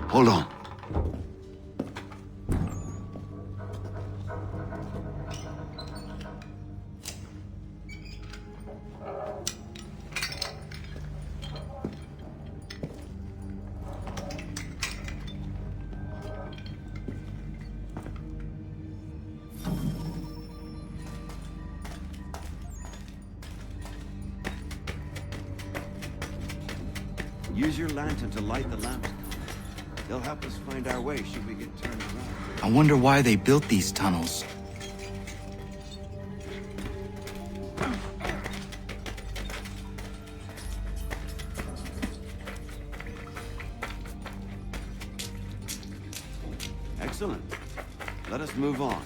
Hold on. Use your lantern to light the lamps. They'll help us find our way should we get turned around. I wonder why they built these tunnels. Excellent. Let us move on.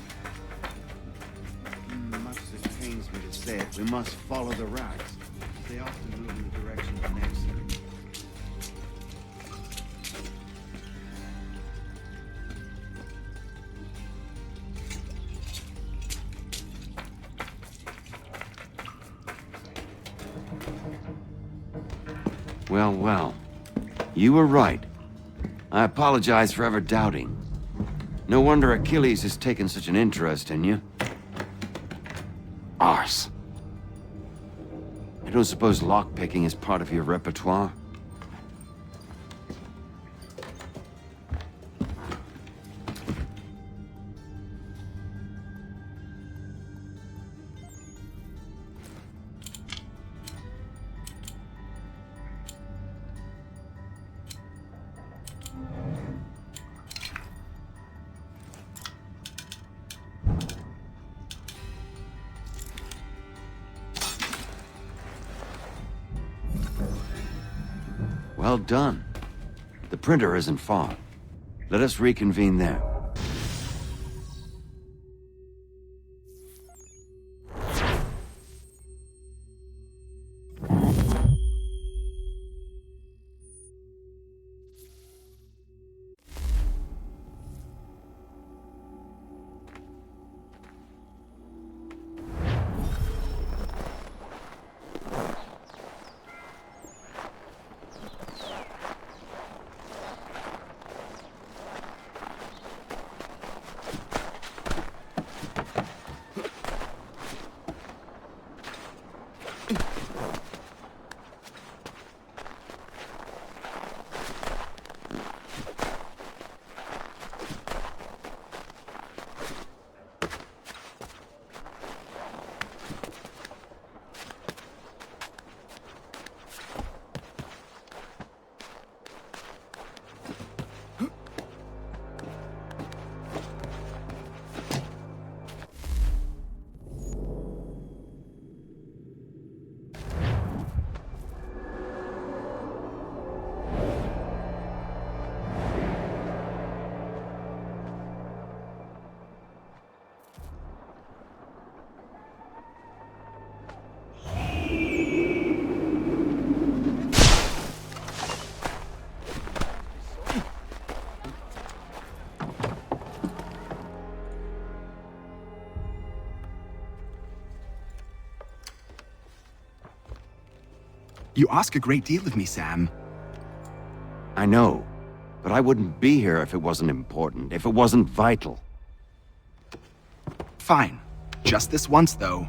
Much as it pains me to say it, we must follow the rats. They often move in the direction of an exit. Well, well. You were right. I apologize for ever doubting. No wonder Achilles has taken such an interest in you. Arse. I don't suppose lockpicking is part of your repertoire? Well done. The printer isn't far. Let us reconvene there. You ask a great deal of me, Sam. I know, but I wouldn't be here if it wasn't important, if it wasn't vital. Fine. Just this once, though.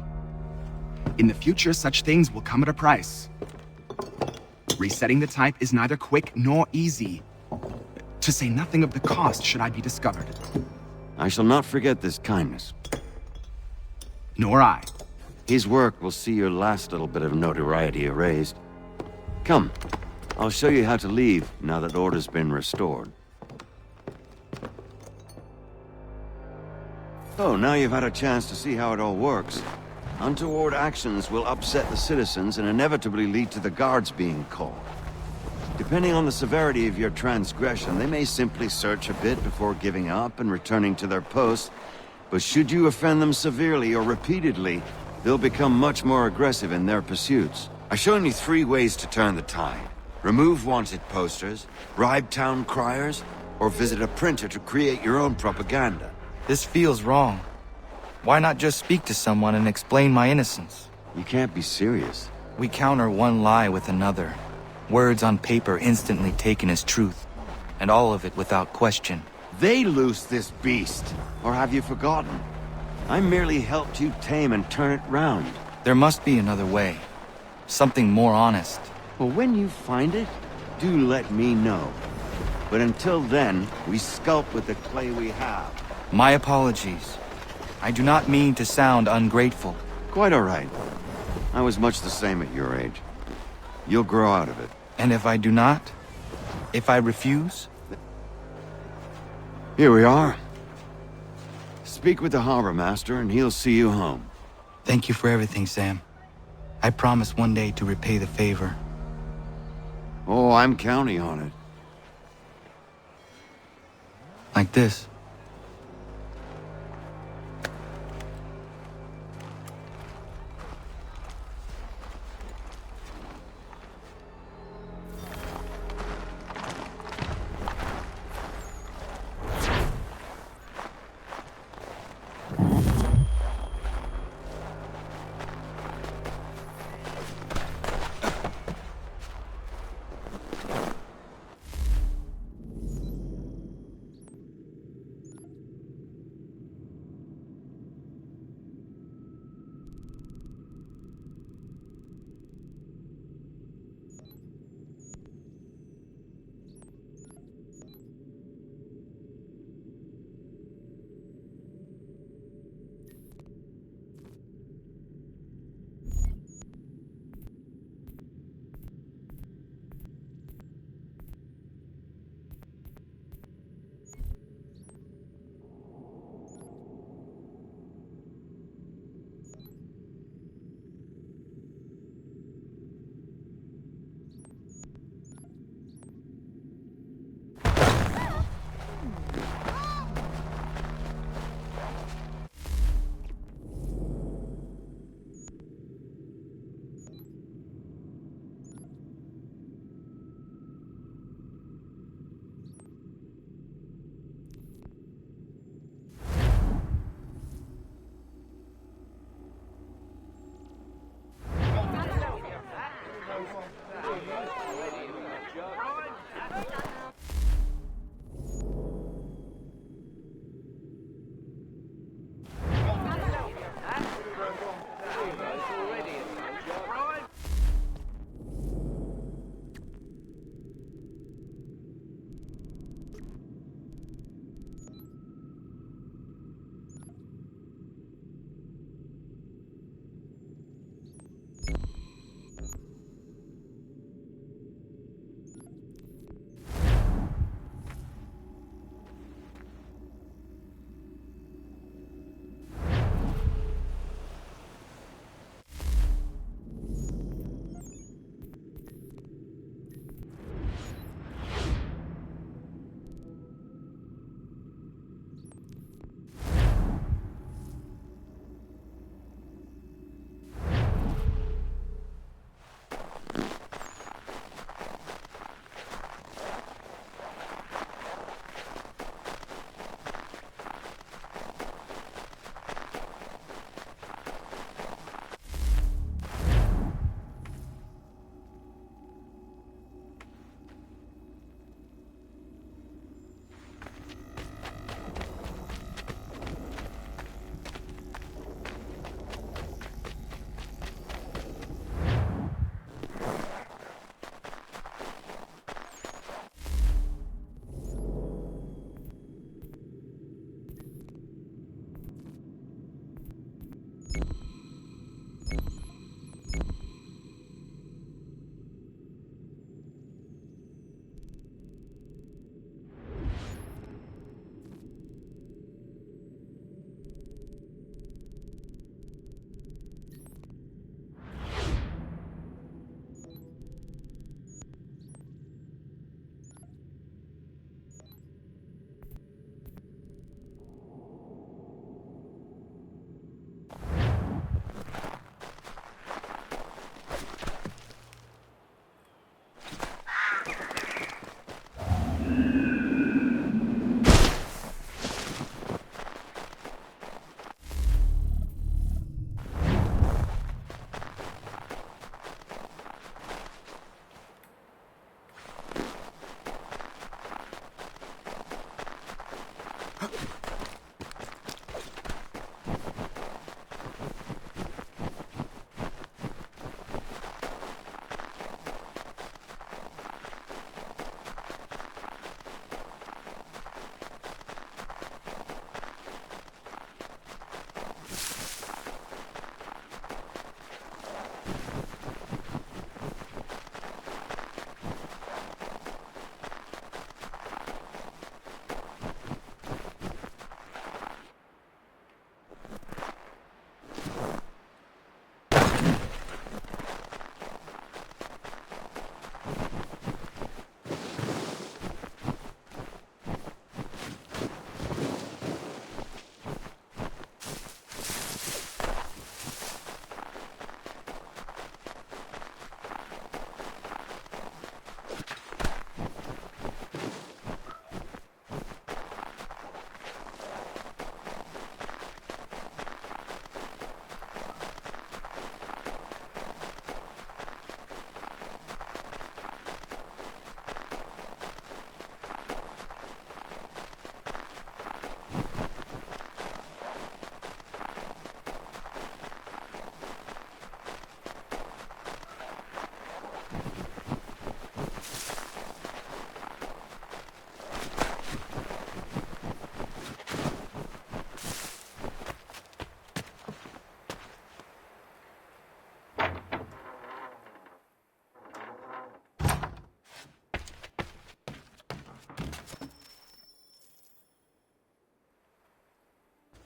In the future, such things will come at a price. Resetting the type is neither quick nor easy. To say nothing of the cost should I be discovered. I shall not forget this kindness. Nor I. His work will see your last little bit of notoriety erased. Come, I'll show you how to leave now that order's been restored. So, now you've had a chance to see how it all works. Untoward actions will upset the citizens and inevitably lead to the guards being called. Depending on the severity of your transgression, they may simply search a bit before giving up and returning to their posts. But should you offend them severely or repeatedly, they'll become much more aggressive in their pursuits. I've shown you 3 ways to turn the tide. Remove wanted posters, bribe town criers, or visit a printer to create your own propaganda. This feels wrong. Why not just speak to someone and explain my innocence? You can't be serious. We counter one lie with another. Words on paper instantly taken as truth. and all of it without question. They loosed this beast. Or have you forgotten? I merely helped you tame and turn it round. There must be another way. Something more honest. Well, when you find it, do let me know. But until then, we sculpt with the clay we have. My apologies. I do not mean to sound ungrateful. Quite all right. I was much the same at your age. You'll grow out of it. And if I do not? If I refuse? Here we are. Speak with the harbor master and he'll see you home. Thank you for everything, Sam. I promise one day to repay the favor. Oh, I'm counting on it. Like this.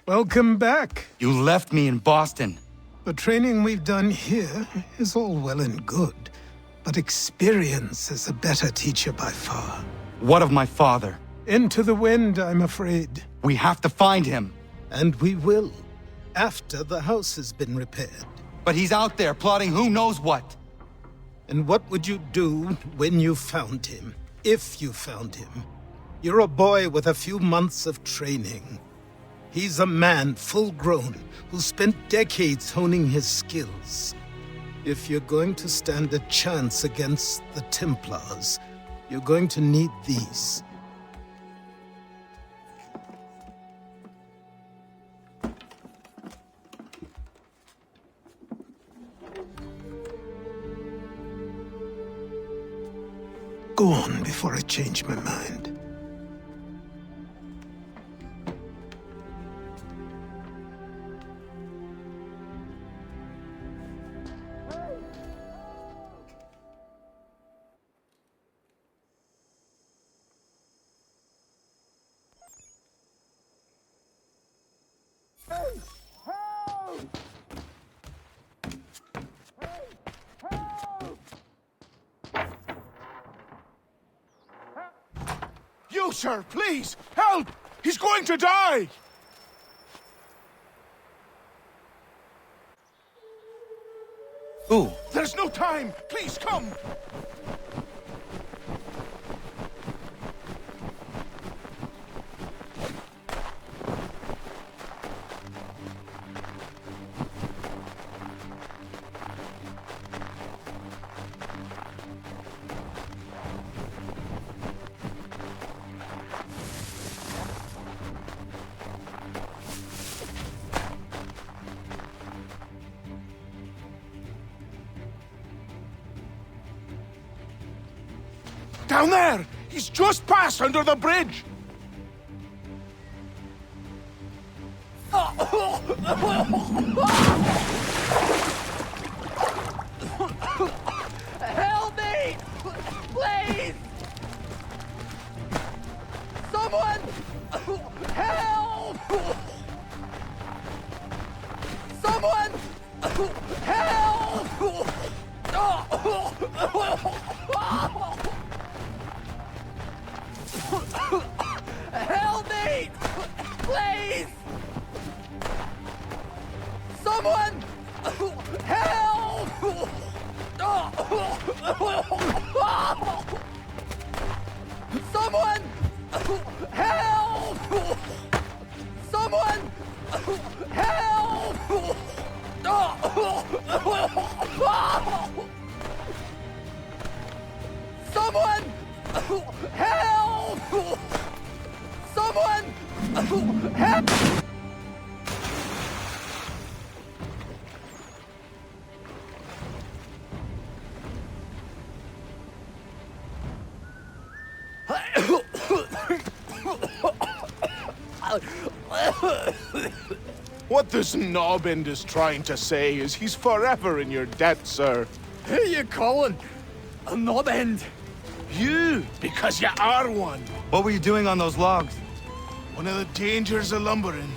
Welcome back. You left me in Boston. The training we've done here is all well and good, but experience is a better teacher by far. What of my father? Into the wind, I'm afraid. We have to find him. And we will, after the house has been repaired. But he's out there plotting who knows what. And what would you do when you found him? If you found him? You're a boy with a few months of training. He's a man, full-grown, who spent decades honing his skills. If you're going to stand a chance against the Templars, you're going to need these. Go on before I change my mind. You, sir, please, help! He's going to die! Who? There's no time! Please, come! Down there! He's just passed under the bridge! Help me! Please! Someone! Help! Someone! Help! Help me! Please! Someone! Help! Someone! Help! Someone! Help! Someone! Help! Someone! Help! What this knobend is trying to say is he's forever in your debt, sir. Who you calling a knob end? You, because you are one. What were you doing on those logs? One of the dangers of lumbering.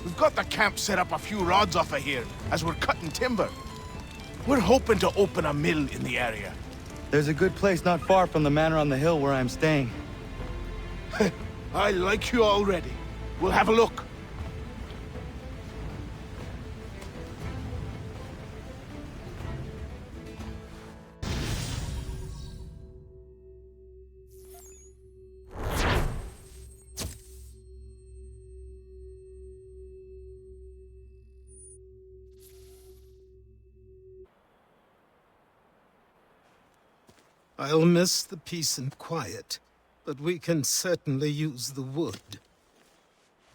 We've got the camp set up a few rods off of here, as we're cutting timber. We're hoping to open a mill in the area. There's a good place not far from the manor on the hill where I'm staying. I like you already. We'll have a look. I'll miss the peace and quiet, but we can certainly use the wood.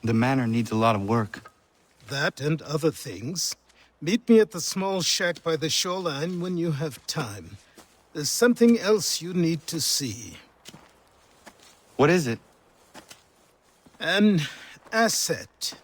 The manor needs a lot of work. That and other things. Meet me at the small shack by the shoreline when you have time. There's something else you need to see. What is it? An asset.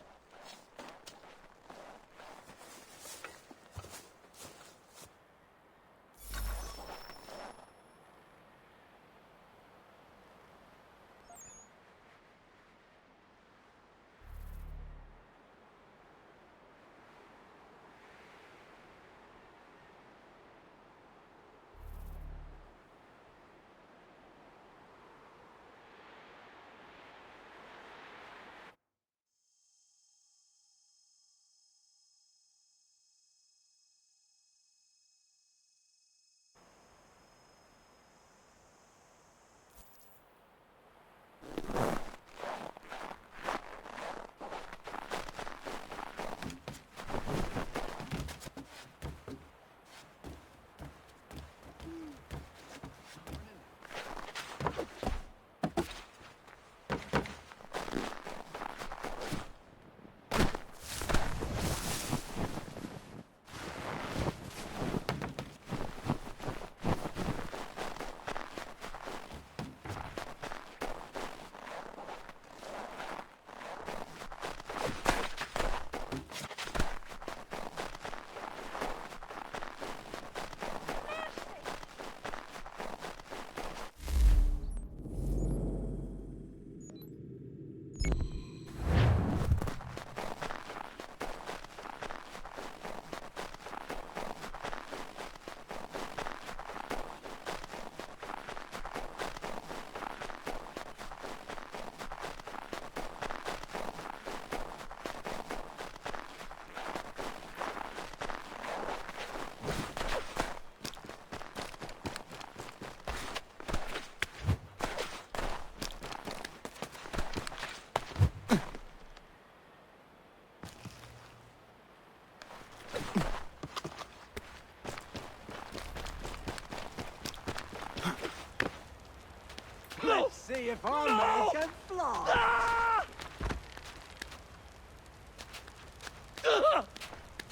Let's see if our man can fly.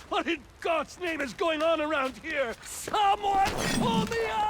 What in God's name is going on around here? Someone pull me up!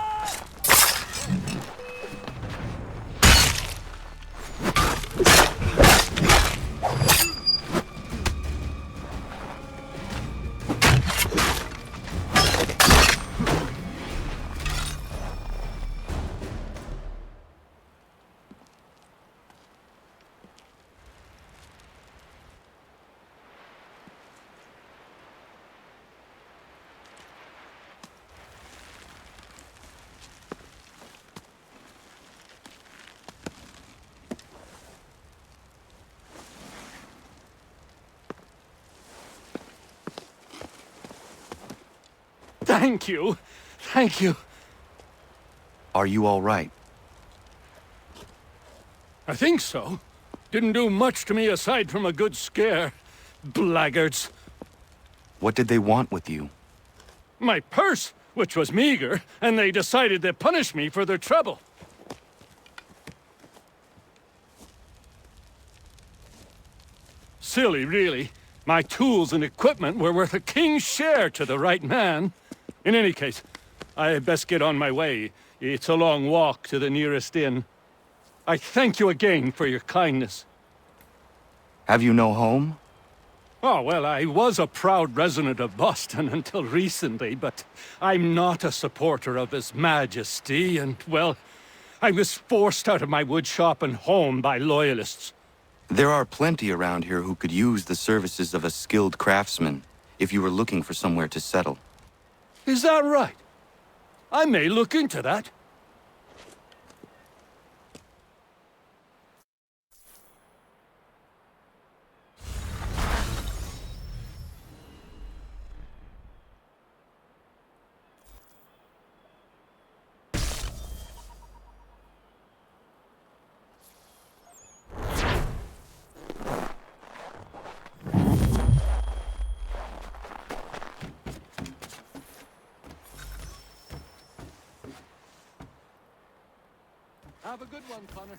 Thank you. Thank you. Are you all right? I think so. Didn't do much to me aside from a good scare. Blackguards. What did they want with you? My purse, which was meager, and they decided to punish me for their trouble. Silly, really. My tools and equipment were worth a king's share to the right man. In any case, I best get on my way. It's a long walk to the nearest inn. I thank you again for your kindness. Have you no home? Oh, well, I was a proud resident of Boston until recently, but I'm not a supporter of His Majesty, and, well, I was forced out of my woodshop and home by loyalists. There are plenty around here who could use the services of a skilled craftsman, if you were looking for somewhere to settle. Is that right? I may look into that. Have a good one, Connor.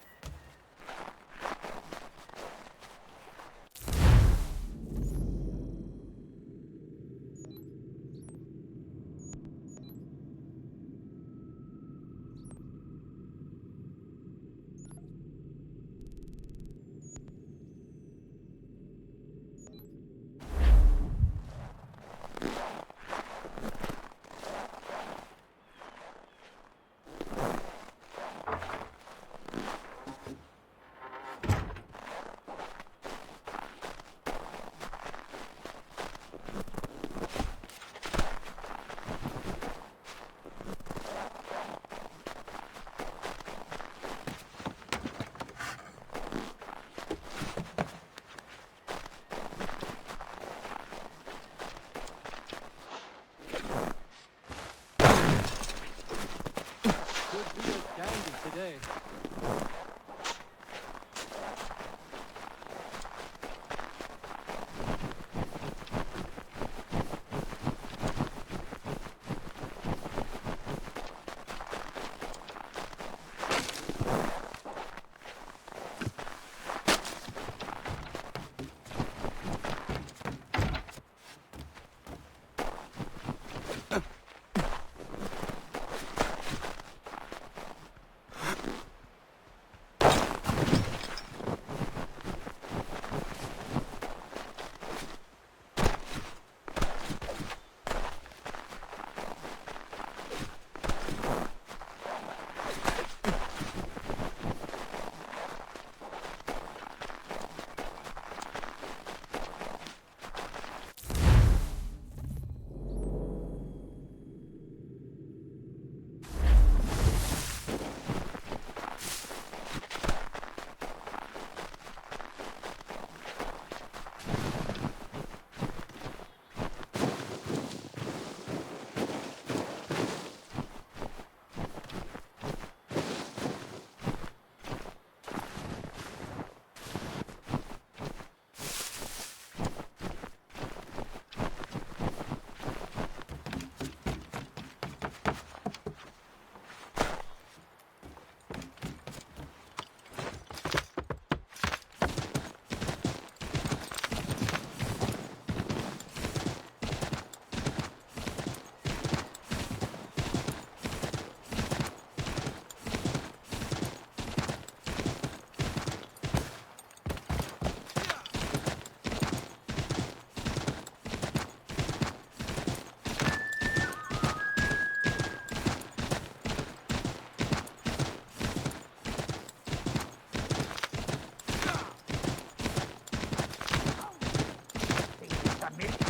Today.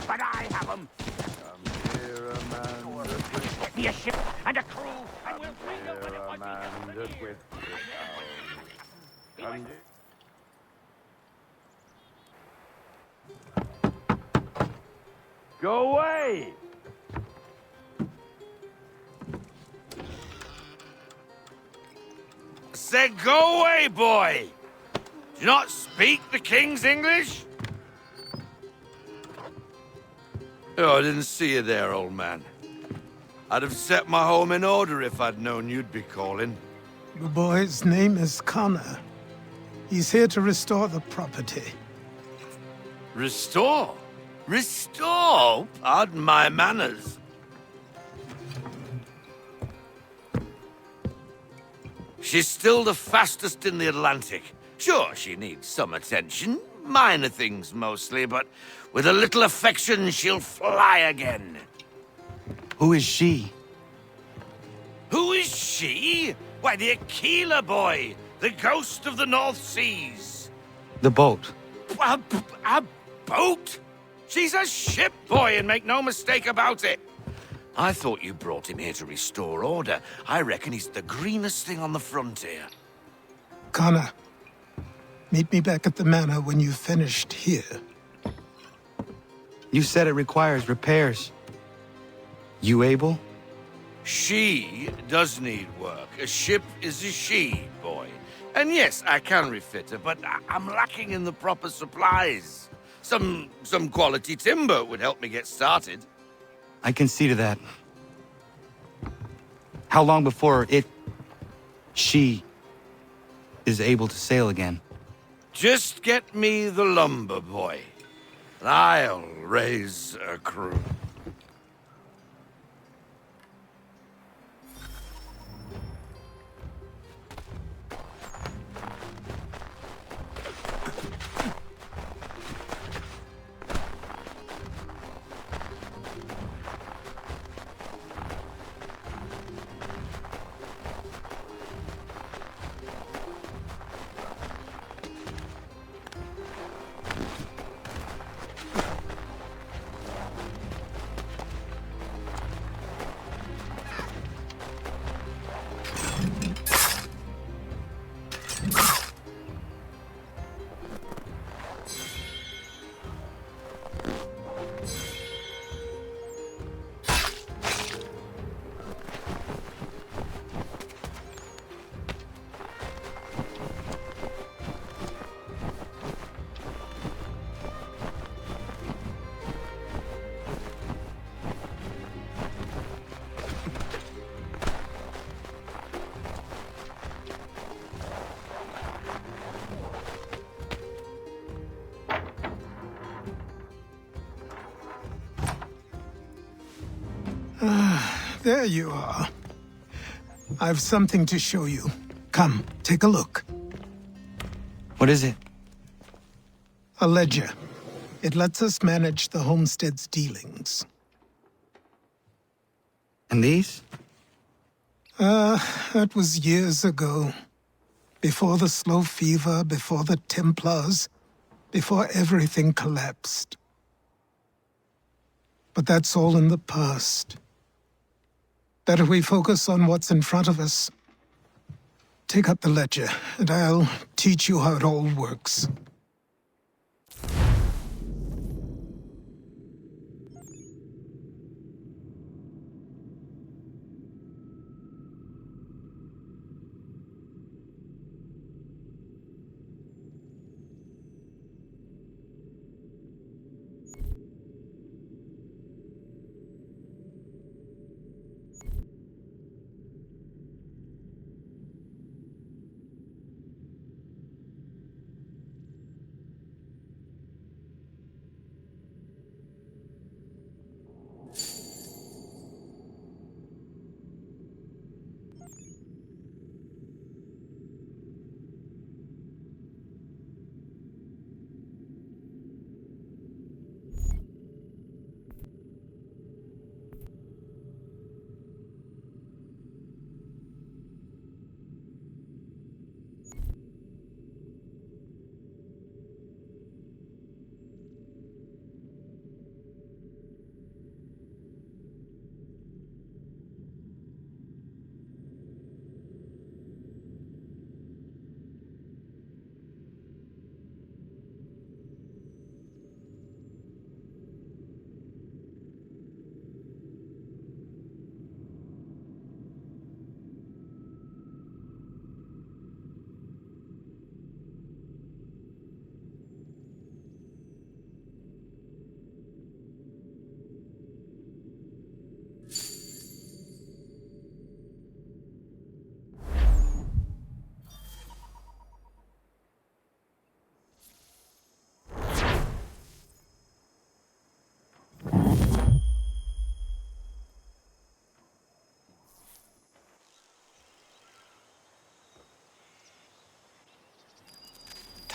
But I have them. Come here, Amanda. Get me a ship and a crew, and we'll bring you when it was Amanda, with Come Go away! I said go away, boy! Do you not speak the King's English? Oh, I didn't see you there, old man. I'd have set my home in order if I'd known you'd be calling. The boy's name is Connor. He's here to restore the property. Restore? Restore? Pardon my manners. She's still the fastest in the Atlantic. Sure, she needs some attention. Minor things mostly, but with a little affection, she'll fly again. Who is she? Who is she? Why, the Aquila boy, the ghost of the North Seas. The boat. A boat? She's a ship boy, and make no mistake about it. I thought you brought him here to restore order. I reckon he's the greenest thing on the frontier. Connor, meet me back at the manor when you've finished here. You said it requires repairs. You able? She does need work. A ship is a she, boy. And yes, I can refit her, but I'm lacking in the proper supplies. Some quality timber would help me get started. I can see to that. How long before she is able to sail again? Just get me the lumber, boy. I'll raise a crew. There you are. I've something to show you. Come, take a look. What is it? A ledger. It lets us manage the homestead's dealings. And these? That was years ago. Before the slow fever, before the Templars, before everything collapsed. But that's all in the past. Better we focus on what's in front of us. Take up the ledger, and I'll teach you how it all works.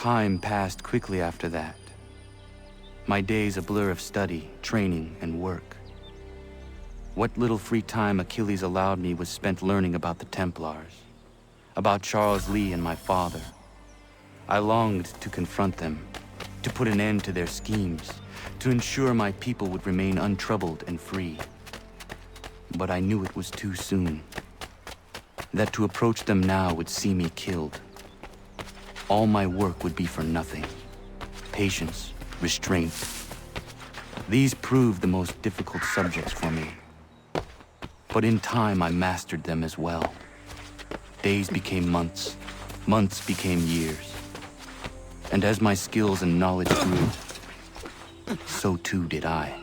Time passed quickly after that. My days a blur of study, training, and work. What little free time Achilles allowed me was spent learning about the Templars, about Charles Lee and my father. I longed to confront them, to put an end to their schemes, to ensure my people would remain untroubled and free. But I knew it was too soon, that to approach them now would see me killed. All my work would be for nothing. Patience, restraint. These proved the most difficult subjects for me. But in time, I mastered them as well. Days became months, months became years. And as my skills and knowledge grew, so too did I.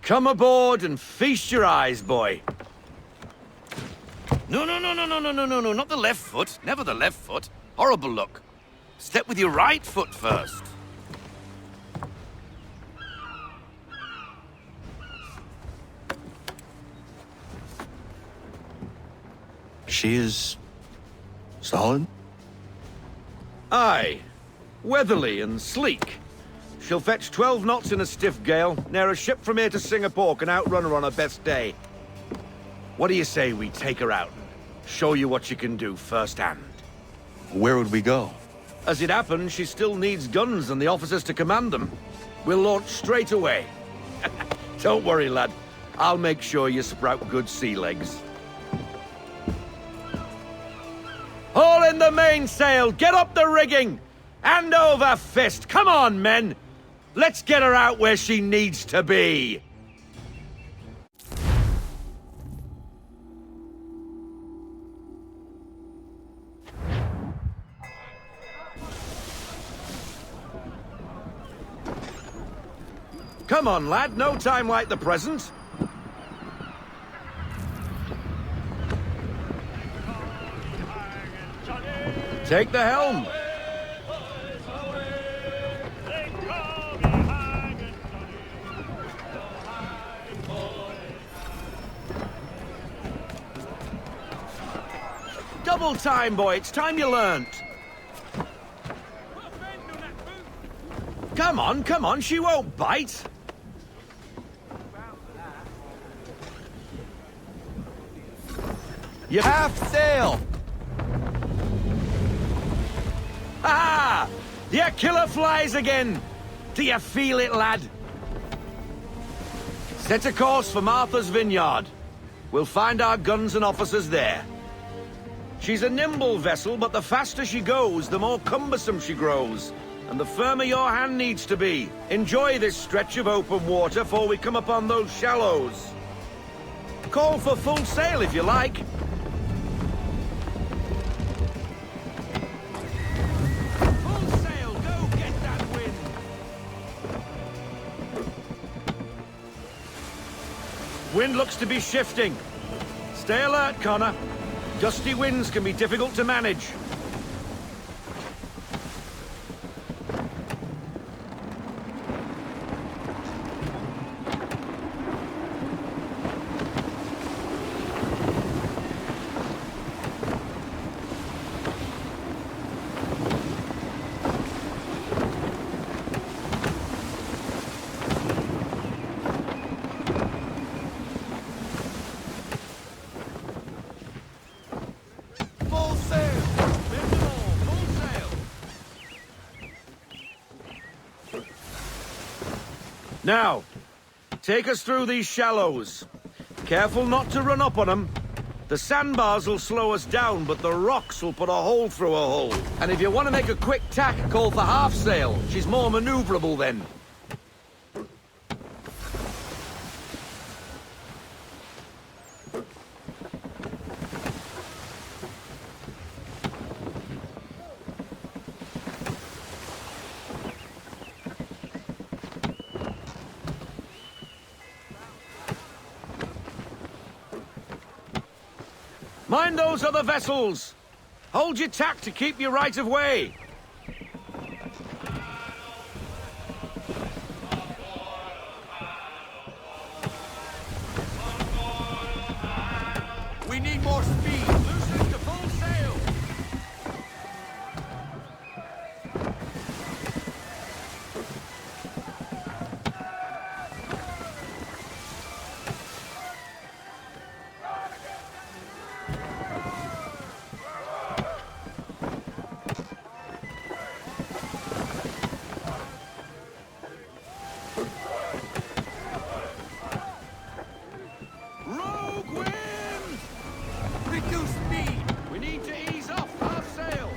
Come aboard and feast your eyes, boy. No, not the left foot. Never the left foot. Horrible look. Step with your right foot first. She is solid? Aye. Weatherly and sleek. She'll fetch 12 knots in a stiff gale, near a ship from here to Singapore can outrun her on her best day. What do you say we take her out and show you what she can do firsthand? Where would we go? As it happens, she still needs guns and the officers to command them. We'll launch straight away. Don't worry, lad. I'll make sure you sprout good sea legs. Haul in the mainsail! Get up the rigging! Hand over fist! Come on, men! Let's get her out where she needs to be! Come on, lad. No time like the present. Take the helm. Double time, boy. It's time you learnt. Come on. She won't bite. You Half sail! Ah! Your killer flies again! Do you feel it, lad? Set a course for Martha's Vineyard. We'll find our guns and officers there. She's a nimble vessel, but the faster she goes, the more cumbersome she grows. And the firmer your hand needs to be. Enjoy this stretch of open water before we come upon those shallows. Call for full sail if you like. Wind looks to be shifting. Stay alert, Connor. Gusty winds can be difficult to manage. Now, take us through these shallows. Careful not to run up on them. The sandbars will slow us down, but the rocks will put a hole through a hole. And if you want to make a quick tack, call for half sail. She's more maneuverable then. Mind those other vessels! Hold your tack to keep your right of way! We need more speed! Loosen to full sail! Rogue wind! Reduce speed! We need to ease off half sail!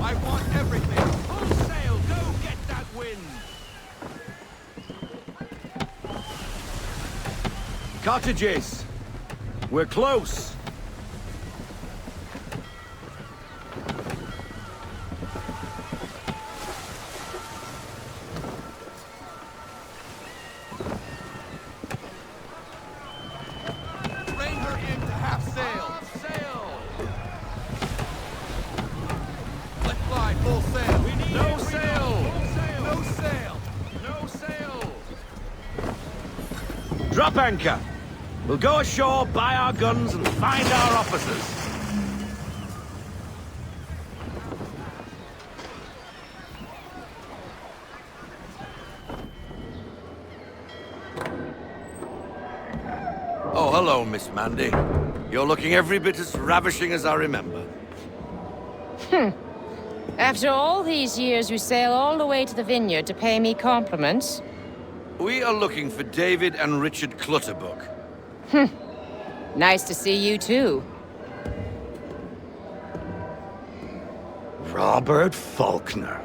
I want everything! Full sail! Go get that wind! Cottages! We're close! Rein her into half sail! Sail! Let's fly full sail! We need no sail! No sail! No sail! Drop anchor! We'll go ashore, buy our guns, and find our officers. Oh, hello, Miss Mandy. You're looking every bit as ravishing as I remember. After all these years, you sail all the way to the vineyard to pay me compliments? We are looking for David and Richard Clutterbuck. Nice to see you, too. Robert Faulkner.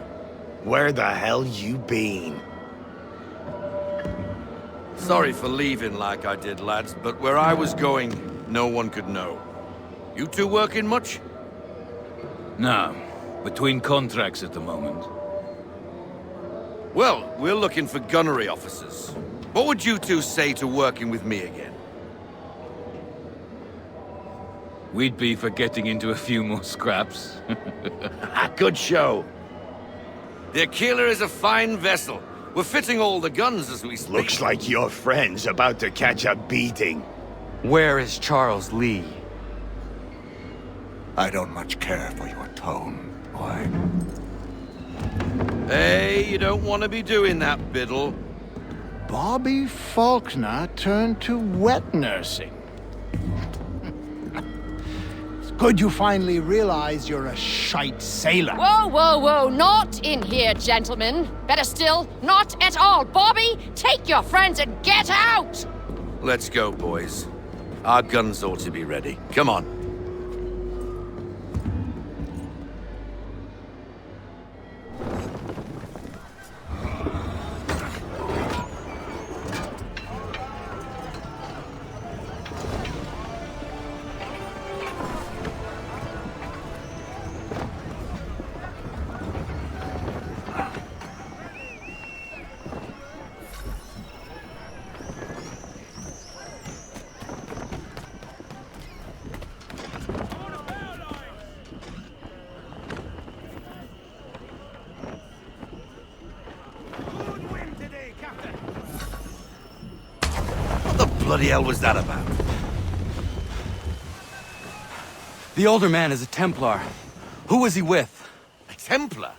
Where the hell you been? Sorry for leaving like I did, lads, but where I was going, no one could know. You two working much? No. Between contracts at the moment. Well, we're looking for gunnery officers. What would you two say to working with me again? We'd be for getting into a few more scraps. Good show. The Aquila is a fine vessel. We're fitting all the guns as we speak. Looks like your friend's about to catch a beating. Where is Charles Lee? I don't much care for your tone, boy. Hey, you don't want to be doing that, Biddle. Bobby Faulkner turned to wet nursing. It's good you finally realize you're a shite sailor. Whoa, whoa, whoa, not in here, gentlemen. Better still, not at all. Bobby, take your friends and get out! Let's go, boys. Our guns ought to be ready. Come on. Bloody hell was that about? The older man is a Templar. Who was he with? A Templar?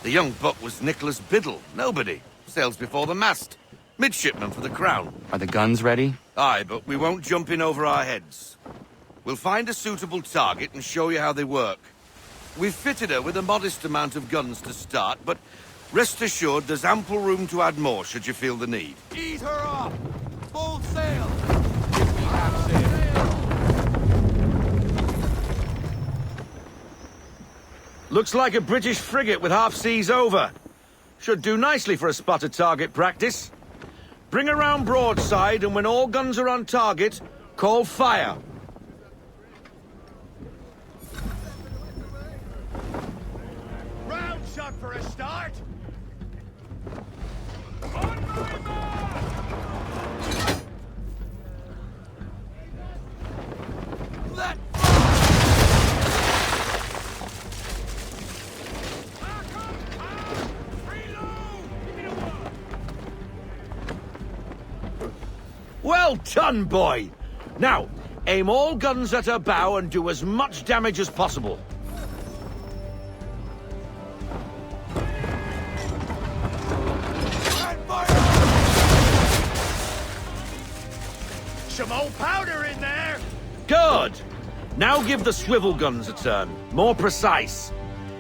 The young buck was Nicholas Biddle. Nobody. Sails before the mast. Midshipman for the Crown. Are the guns ready? Aye, but we won't jump in over our heads. We'll find a suitable target and show you how they work. We've fitted her with a modest amount of guns to start, but rest assured there's ample room to add more should you feel the need. Ease her off! Full sail! Looks like a British frigate with half seas over. Should do nicely for a spotted target practice. Bring around broadside, and when all guns are on target, call fire. Round shot for a start. Well done, boy! Now, aim all guns at her bow and do as much damage as possible. Some old powder in there. Good! Now give the swivel guns a turn. More precise.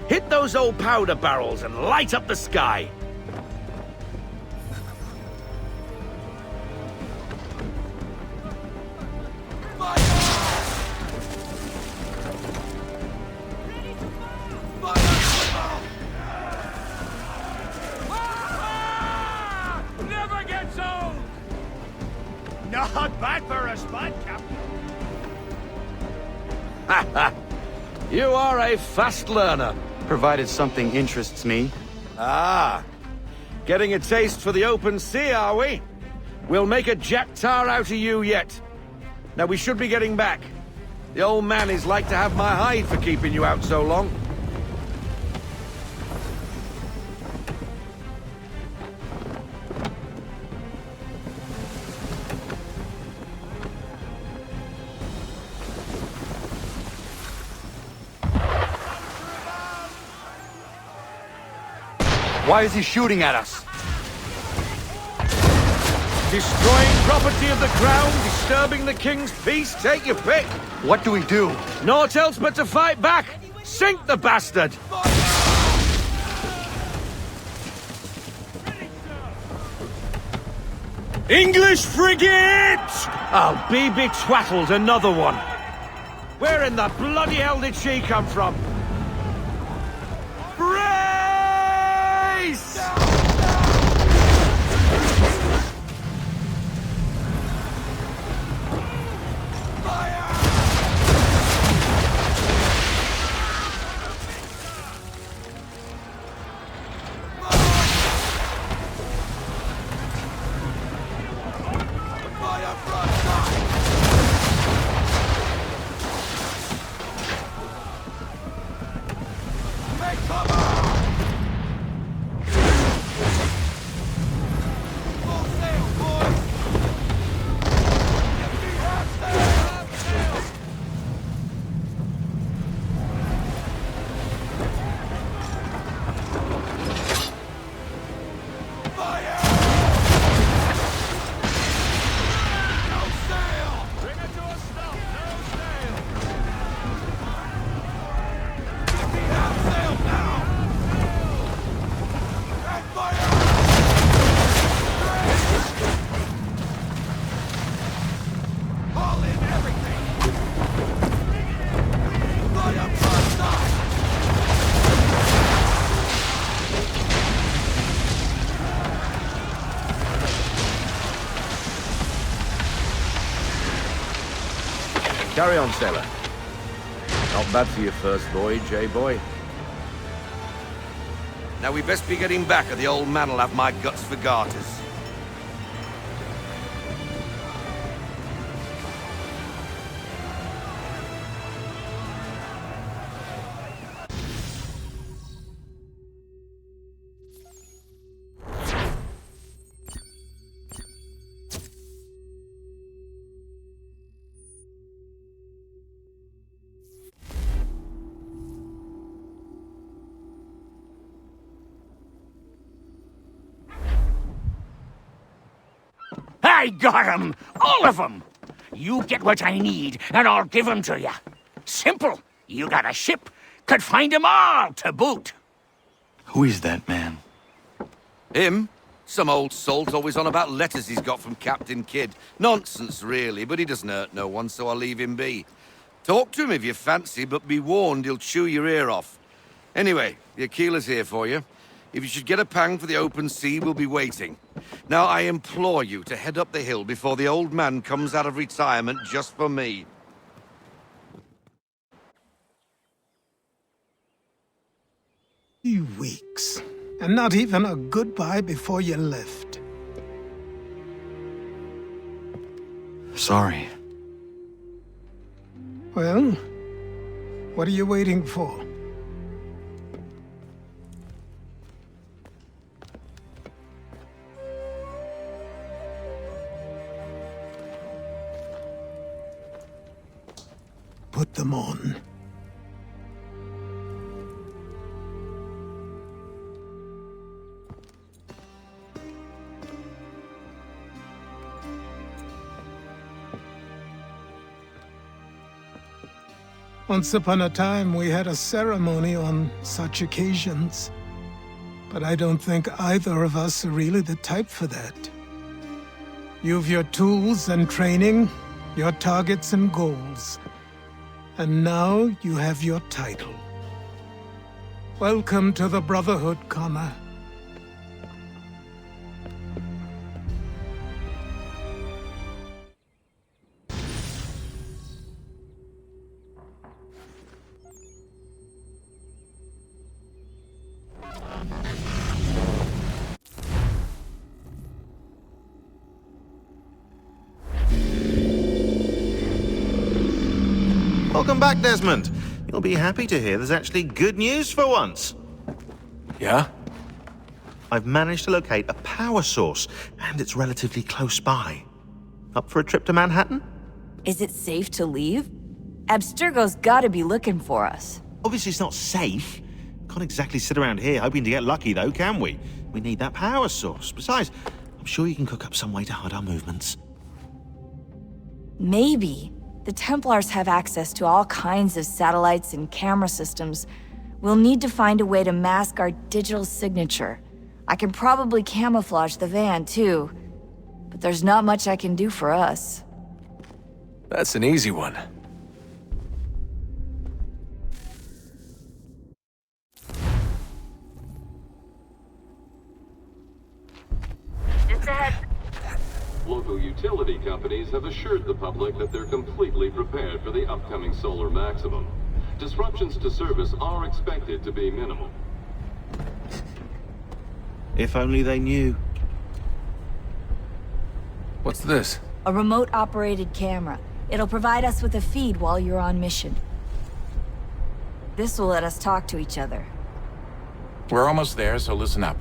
Hit those old powder barrels and light up the sky. Never gets old. Not bad for a spud, Captain. You are a fast learner. Provided something interests me. Ah, getting a taste for the open sea, are we? We'll make a jack tar out of you yet. Now we should be getting back. The old man is like to have my hide for keeping you out so long. Why is he shooting at us? Destroying property of the crown, disturbing the king's peace, take your pick. What do we do? Naught else but to fight back. Sink the bastard! English frigate! I'll be betwattled, another one. Where in the bloody hell did she come from? Brace! Carry on, sailor. Not bad for your first voyage, eh, boy? Now we best be getting back, or the old man'll have my guts for garters. I got 'em! All of 'em! You get what I need, and I'll give 'em to you. Simple. You got a ship, could find 'em all to boot. Who is that man? Him? Some old salt always on about letters he's got from Captain Kidd. Nonsense, really, but he doesn't hurt no one, so I'll leave him be. Talk to him if you fancy, but be warned he'll chew your ear off. Anyway, the Aquila's here for you. If you should get a pang for the open sea, we'll be waiting. Now, I implore you to head up the hill before the old man comes out of retirement just for me. 3 weeks, and not even a goodbye before you left. Sorry. Well, what are you waiting for? Put them on. Once upon a time, we had a ceremony on such occasions. But I don't think either of us are really the type for that. You've your tools and training, your targets and goals. And now you have your title. Welcome to the Brotherhood, Connor. Welcome back, Desmond. You'll be happy to hear there's actually good news for once. Yeah? I've managed to locate a power source, and it's relatively close by. Up for a trip to Manhattan? Is it safe to leave? Abstergo's gotta be looking for us. Obviously it's not safe. Can't exactly sit around here hoping to get lucky, though, can we? We need that power source. Besides, I'm sure you can cook up some way to hide our movements. Maybe. The Templars have access to all kinds of satellites and camera systems. We'll need to find a way to mask our digital signature. I can probably camouflage the van, too. But there's not much I can do for us. That's an easy one. Just ahead. Local utility companies have assured the public that they're completely prepared for the upcoming solar maximum. Disruptions to service are expected to be minimal. If only they knew. What's this? A remote-operated camera. It'll provide us with a feed while you're on mission. This will let us talk to each other. We're almost there, so listen up.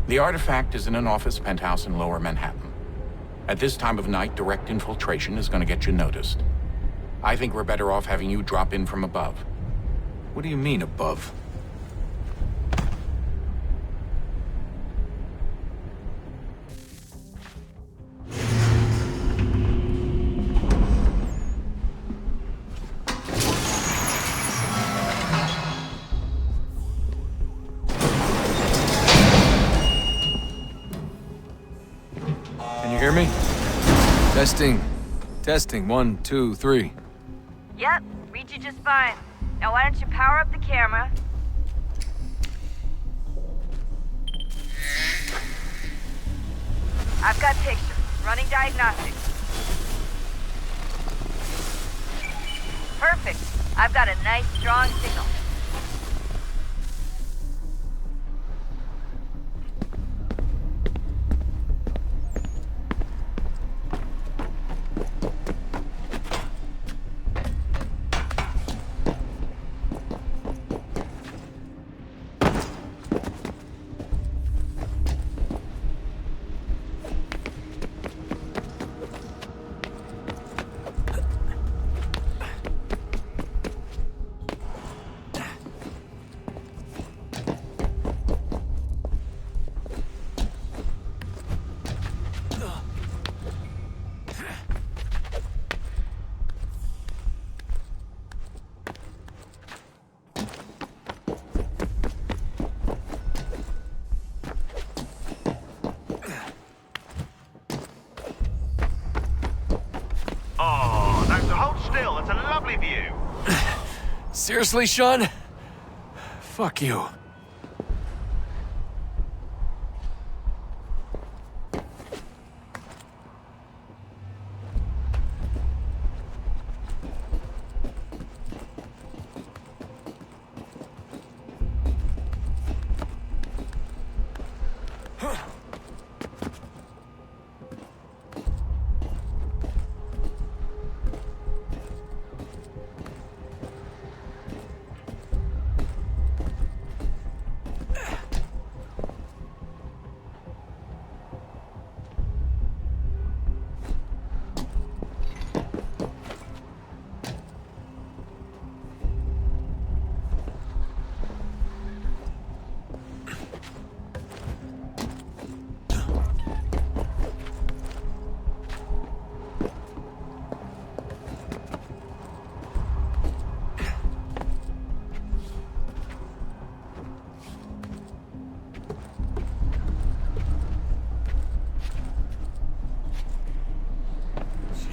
The artifact is in an office penthouse in Lower Manhattan. At this time of night, direct infiltration is going to get you noticed. I think we're better off having you drop in from above. What do you mean, above? Can you hear me? Testing. Testing. 1, 2, 3. Yep, read you just fine. Now why don't you power up the camera? I've got pictures. Running diagnostics. Perfect. I've got a nice, strong signal. Oh, that's hold still. That's a lovely view. Seriously, Sean? Fuck you.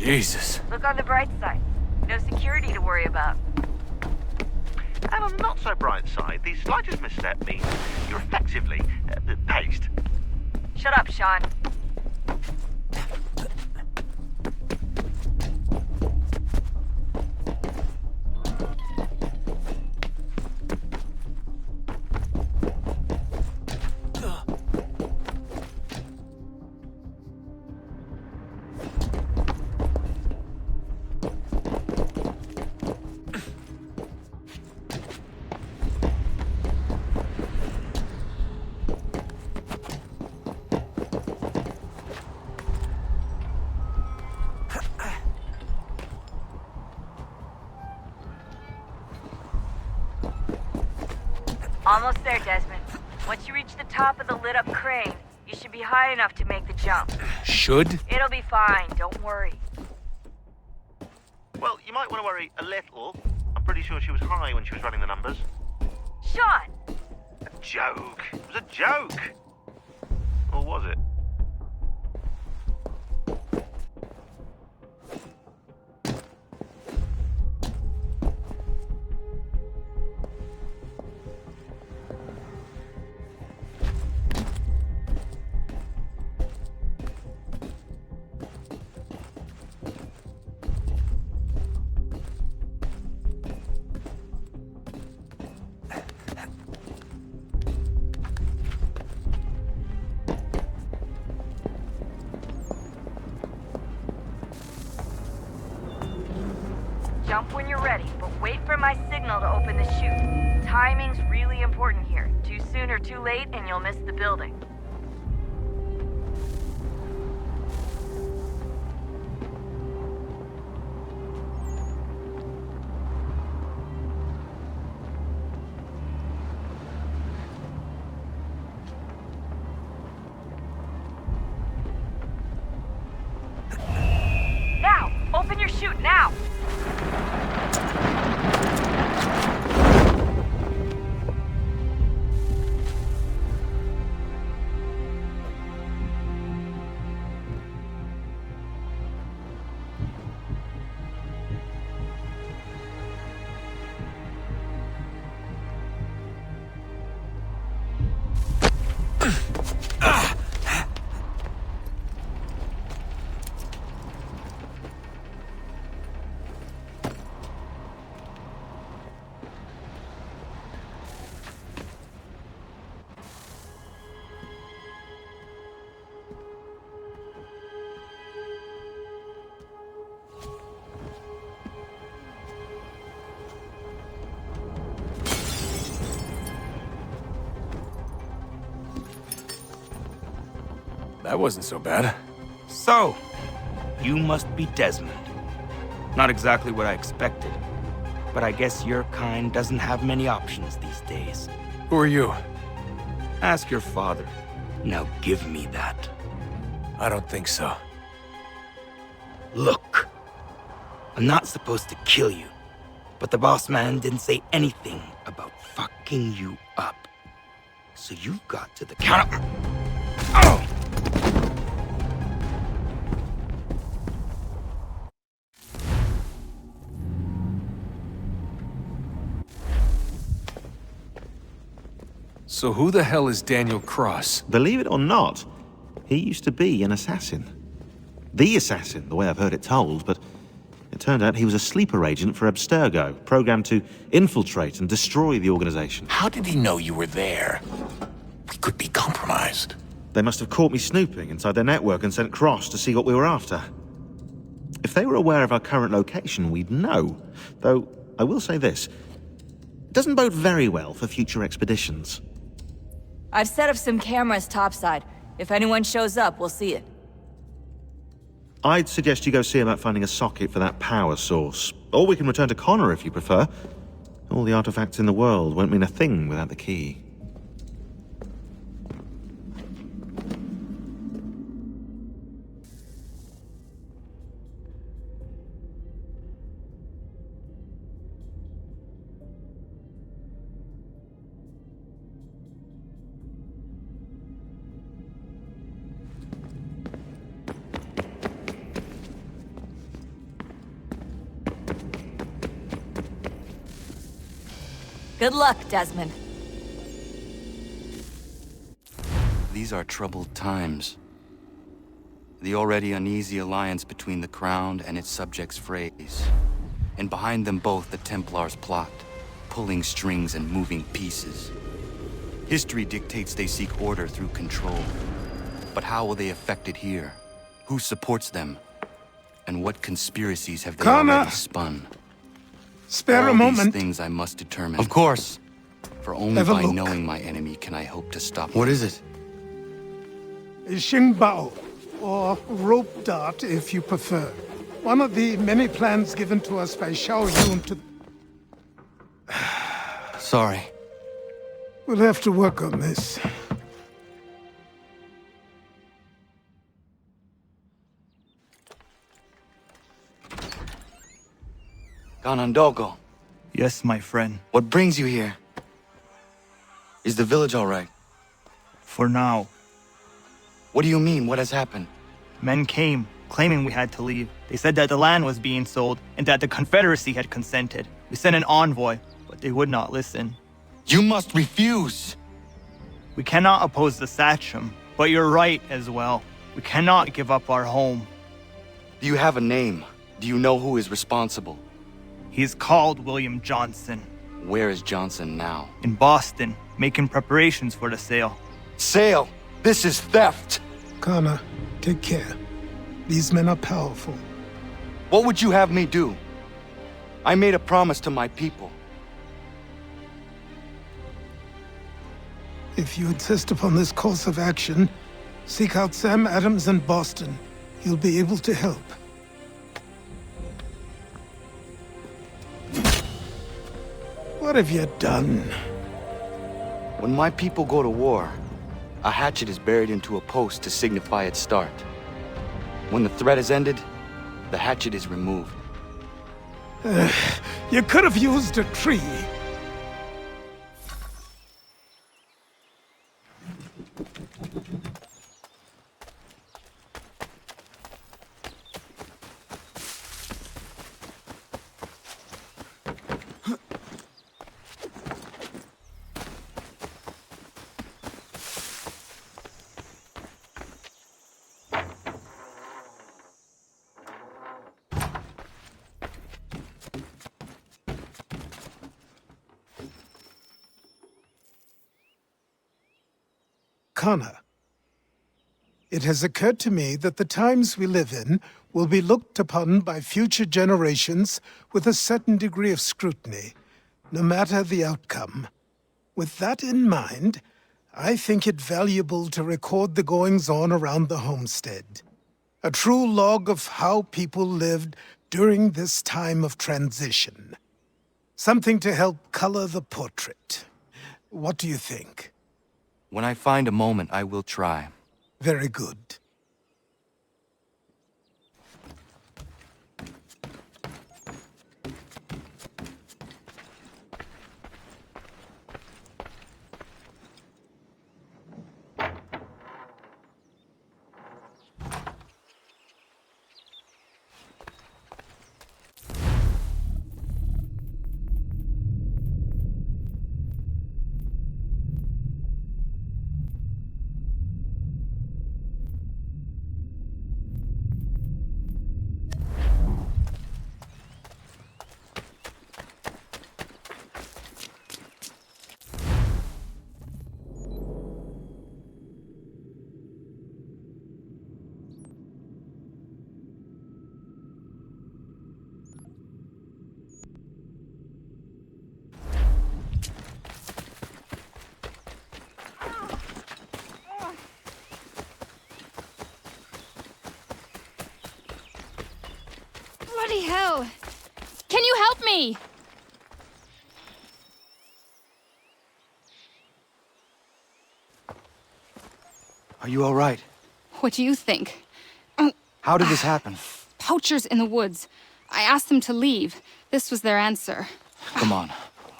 Jesus. Look on the bright side. No security to worry about. And on the not so bright side, the slightest misstep means you're effectively paced. Shut up, Sean. Almost there, Desmond. Once you reach the top of the lit-up crane, you should be high enough to make the jump. Should? It'll be fine, don't worry. Well, you might want to worry a little. I'm pretty sure she was high when she was running the numbers. Sean! A joke. It was a joke. Or was it? Jump when you're ready, but wait for my signal to open the chute. Timing's really important here. Too soon or too late, and you'll miss the building. Now! Open your chute, now! That wasn't so bad. So, you must be Desmond. Not exactly what I expected, but I guess your kind doesn't have many options these days. Who are you? Ask your father. Now give me that. I don't think so. Look, I'm not supposed to kill you, but the boss man didn't say anything about fucking you up. So you've got to the counter. Oh! So who the hell is Daniel Cross? Believe it or not, he used to be an assassin. The assassin, the way I've heard it told, but it turned out he was a sleeper agent for Abstergo, programmed to infiltrate and destroy the organization. How did he know you were there? We could be compromised. They must have caught me snooping inside their network and sent Cross to see what we were after. If they were aware of our current location, we'd know. Though, I will say this. It doesn't bode very well for future expeditions. I've set up some cameras topside. If anyone shows up, we'll see it. I'd suggest you go see about finding a socket for that power source. Or we can return to Connor if you prefer. All the artifacts in the world won't mean a thing without the key. Good luck, Desmond. These are troubled times. The already uneasy alliance between the Crown and its subjects frays. And behind them both the Templars plot, pulling strings and moving pieces. History dictates they seek order through control. But how will they affect it here? Who supports them? And what conspiracies have they already spun? Spare All a moment. These things I must determine. Of course. For only Have a by look. knowing my enemy can I hope to stop What them. is it? Xingbao, or rope dart if you prefer. One of the many plans given to us by Xiao Yun to... Sorry. We'll have to work on this. Ganondogo. Yes, my friend. What brings you here? Is the village all right? For now. What do you mean? What has happened? Men came, claiming we had to leave. They said that the land was being sold, and that the Confederacy had consented. We sent an envoy, but they would not listen. You must refuse! We cannot oppose the Sachem, but you're right as well. We cannot give up our home. Do you have a name? Do you know who is responsible? He's called William Johnson. Where is Johnson now? In Boston, making preparations for the sale. Sale! This is theft! Connor, take care. These men are powerful. What would you have me do? I made a promise to my people. If you insist upon this course of action, seek out Sam Adams in Boston. He'll be able to help. What have you done? When my people go to war, a hatchet is buried into a post to signify its start. When the threat is ended, the hatchet is removed. You could have used a tree. Connor, it has occurred to me that the times we live in will be looked upon by future generations with a certain degree of scrutiny, no matter the outcome. With that in mind, I think it valuable to record the goings-on around the homestead. A true log of how people lived during this time of transition. Something to help color the portrait. What do you think? When I find a moment, I will try. Very good. Bloody hell! Can you help me? Are you all right? What do you think? How did this happen? Poachers in the woods. I asked them to leave. This was their answer. Come on.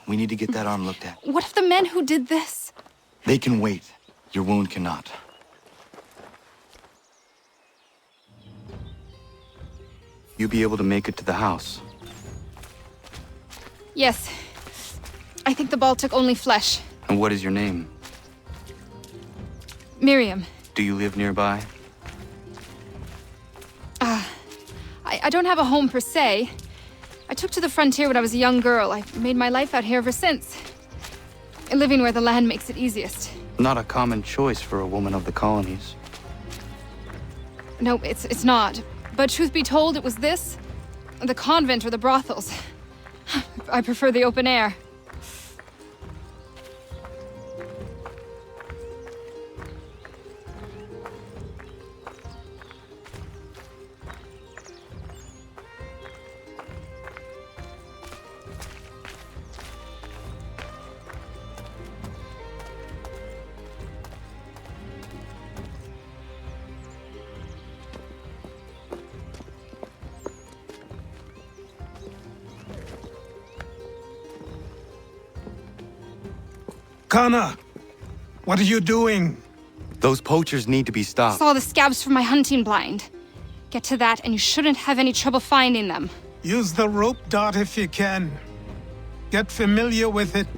We need to get that arm looked at. What if the men who did this? They can wait. Your wound cannot. You be able to make it to the house? Yes. I think the ball took only flesh. And what is your name? Miriam. Do you live nearby? I don't have a home per se. I took to the frontier when I was a young girl. I've made my life out here ever since. Living where the land makes it easiest. Not a common choice for a woman of the colonies. No, it's not. But truth be told, it was this, the convent or the brothels. I prefer the open air. Kana, what are you doing? Those poachers need to be stopped. Saw the scabs from my hunting blind. Get to that and you shouldn't have any trouble finding them. Use the rope dart if you can. Get familiar with it.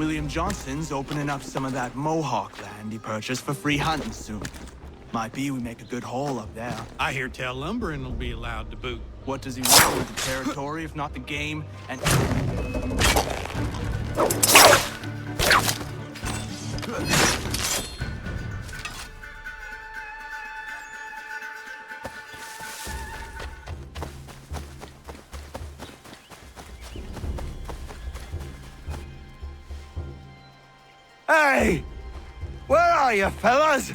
William Johnson's opening up some of that Mohawk land he purchased for free hunting soon. Might be we make a good haul up there. I hear tell lumbering will be allowed to boot. What does he want with the territory if not the game and... Hey! Where are you, fellas?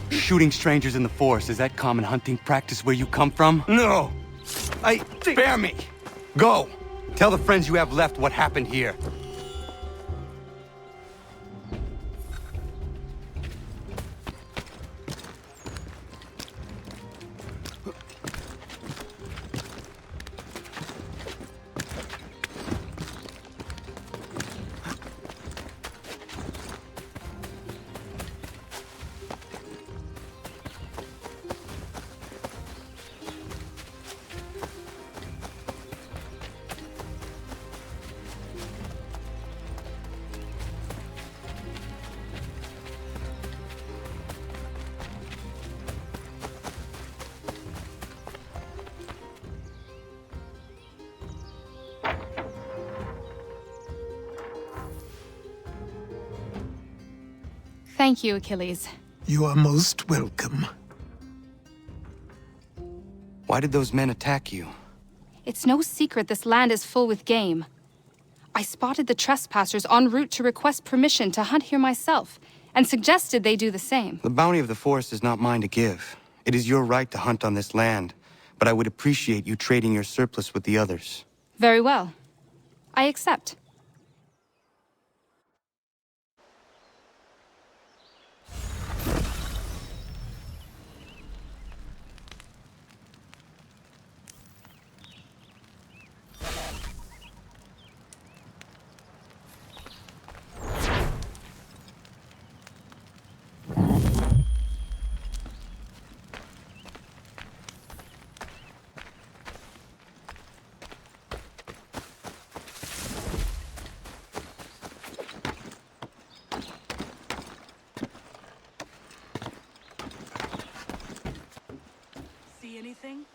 Shooting strangers in the forest, is that common hunting practice where you come from? No! Spare me! Go! Tell the friends you have left what happened here. Thank you, Achilles. You are most welcome. Why did those men attack you? It's no secret this land is full with game. I spotted the trespassers en route to request permission to hunt here myself, and suggested they do the same. The bounty of the forest is not mine to give. It is your right to hunt on this land, but I would appreciate you trading your surplus with the others. Very well. I accept. Anything?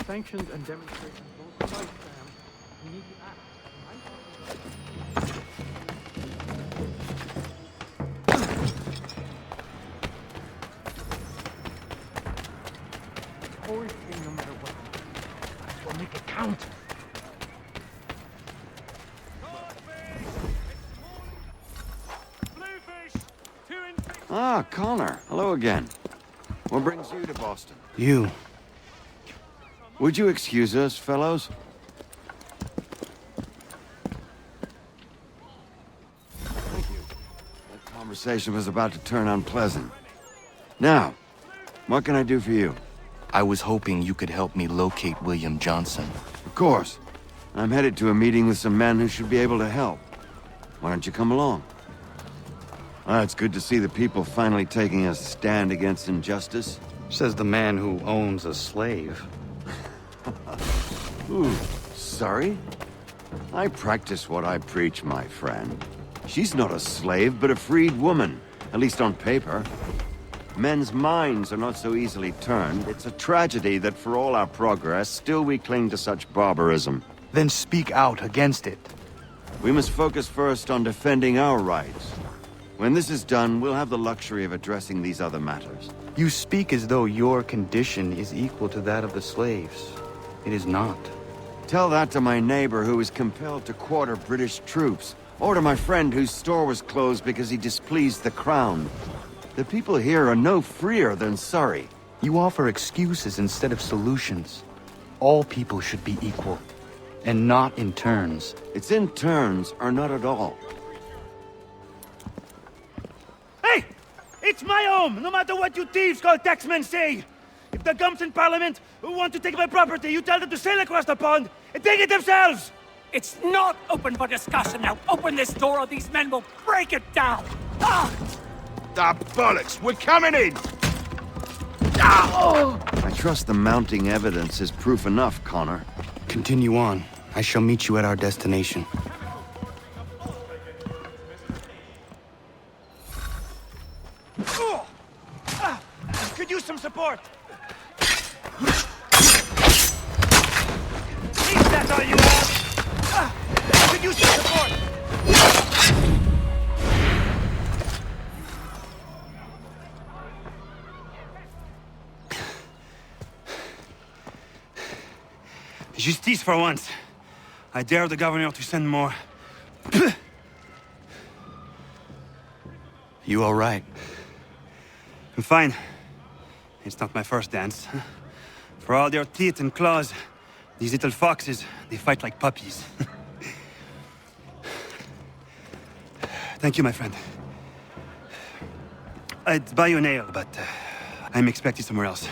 Sanctions and demonstrations won't suffice, Sam. We need to act. Always say no matter what. We'll make it count. Ah, Connor. Hello again. What brings you to Boston? You. Would you excuse us, fellows? Thank you. That conversation was about to turn unpleasant. Now, what can I do for you? I was hoping you could help me locate William Johnson. Of course. I'm headed to a meeting with some men who should be able to help. Why don't you come along? It's good to see the people finally taking a stand against injustice. Says the man who owns a slave. Ooh, sorry? I practice what I preach, my friend. She's not a slave, but a freed woman, at least on paper. Men's minds are not so easily turned. It's a tragedy that for all our progress, still we cling to such barbarism. Then speak out against it. We must focus first on defending our rights. When this is done, we'll have the luxury of addressing these other matters. You speak as though your condition is equal to that of the slaves. It is not. Tell that to my neighbor who was compelled to quarter British troops, or to my friend whose store was closed because he displeased the crown. The people here are no freer than Surrey. You offer excuses instead of solutions. All people should be equal, and not in turns. It's in turns, or not at all. Hey! It's my home, no matter what you thieves called taxmen say! If the gumps in Parliament want to take my property, you tell them to sail across the pond and take it themselves! It's not open for discussion now. Open this door or these men will break it down. Ah! Ah, bollocks! We're coming in! I trust the mounting evidence is proof enough, Connor. Continue on. I shall meet you at our destination. Could use some support. Is that all you have? Could use some support. Justice for once. I dare the governor to send more. You all right? I'm fine. It's not my first dance. For all their teeth and claws, these little foxes, they fight like puppies. Thank you, my friend. I'd buy you an ale, but I'm expected somewhere else.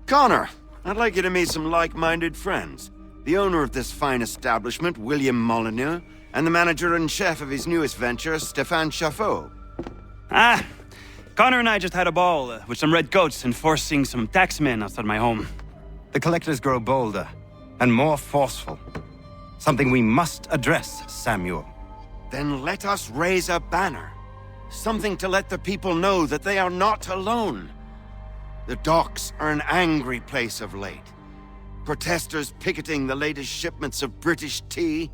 Connor, I'd like you to meet some like-minded friends. The owner of this fine establishment, William Molyneux, and the manager and chef of his newest venture, Stéphane Chaffeau. Ah, Connor and I just had a ball with some redcoats enforcing some taxmen outside my home. The collectors grow bolder and more forceful. Something we must address, Samuel. Then let us raise a banner. Something to let the people know that they are not alone. The docks are an angry place of late. Protesters picketing the latest shipments of British tea.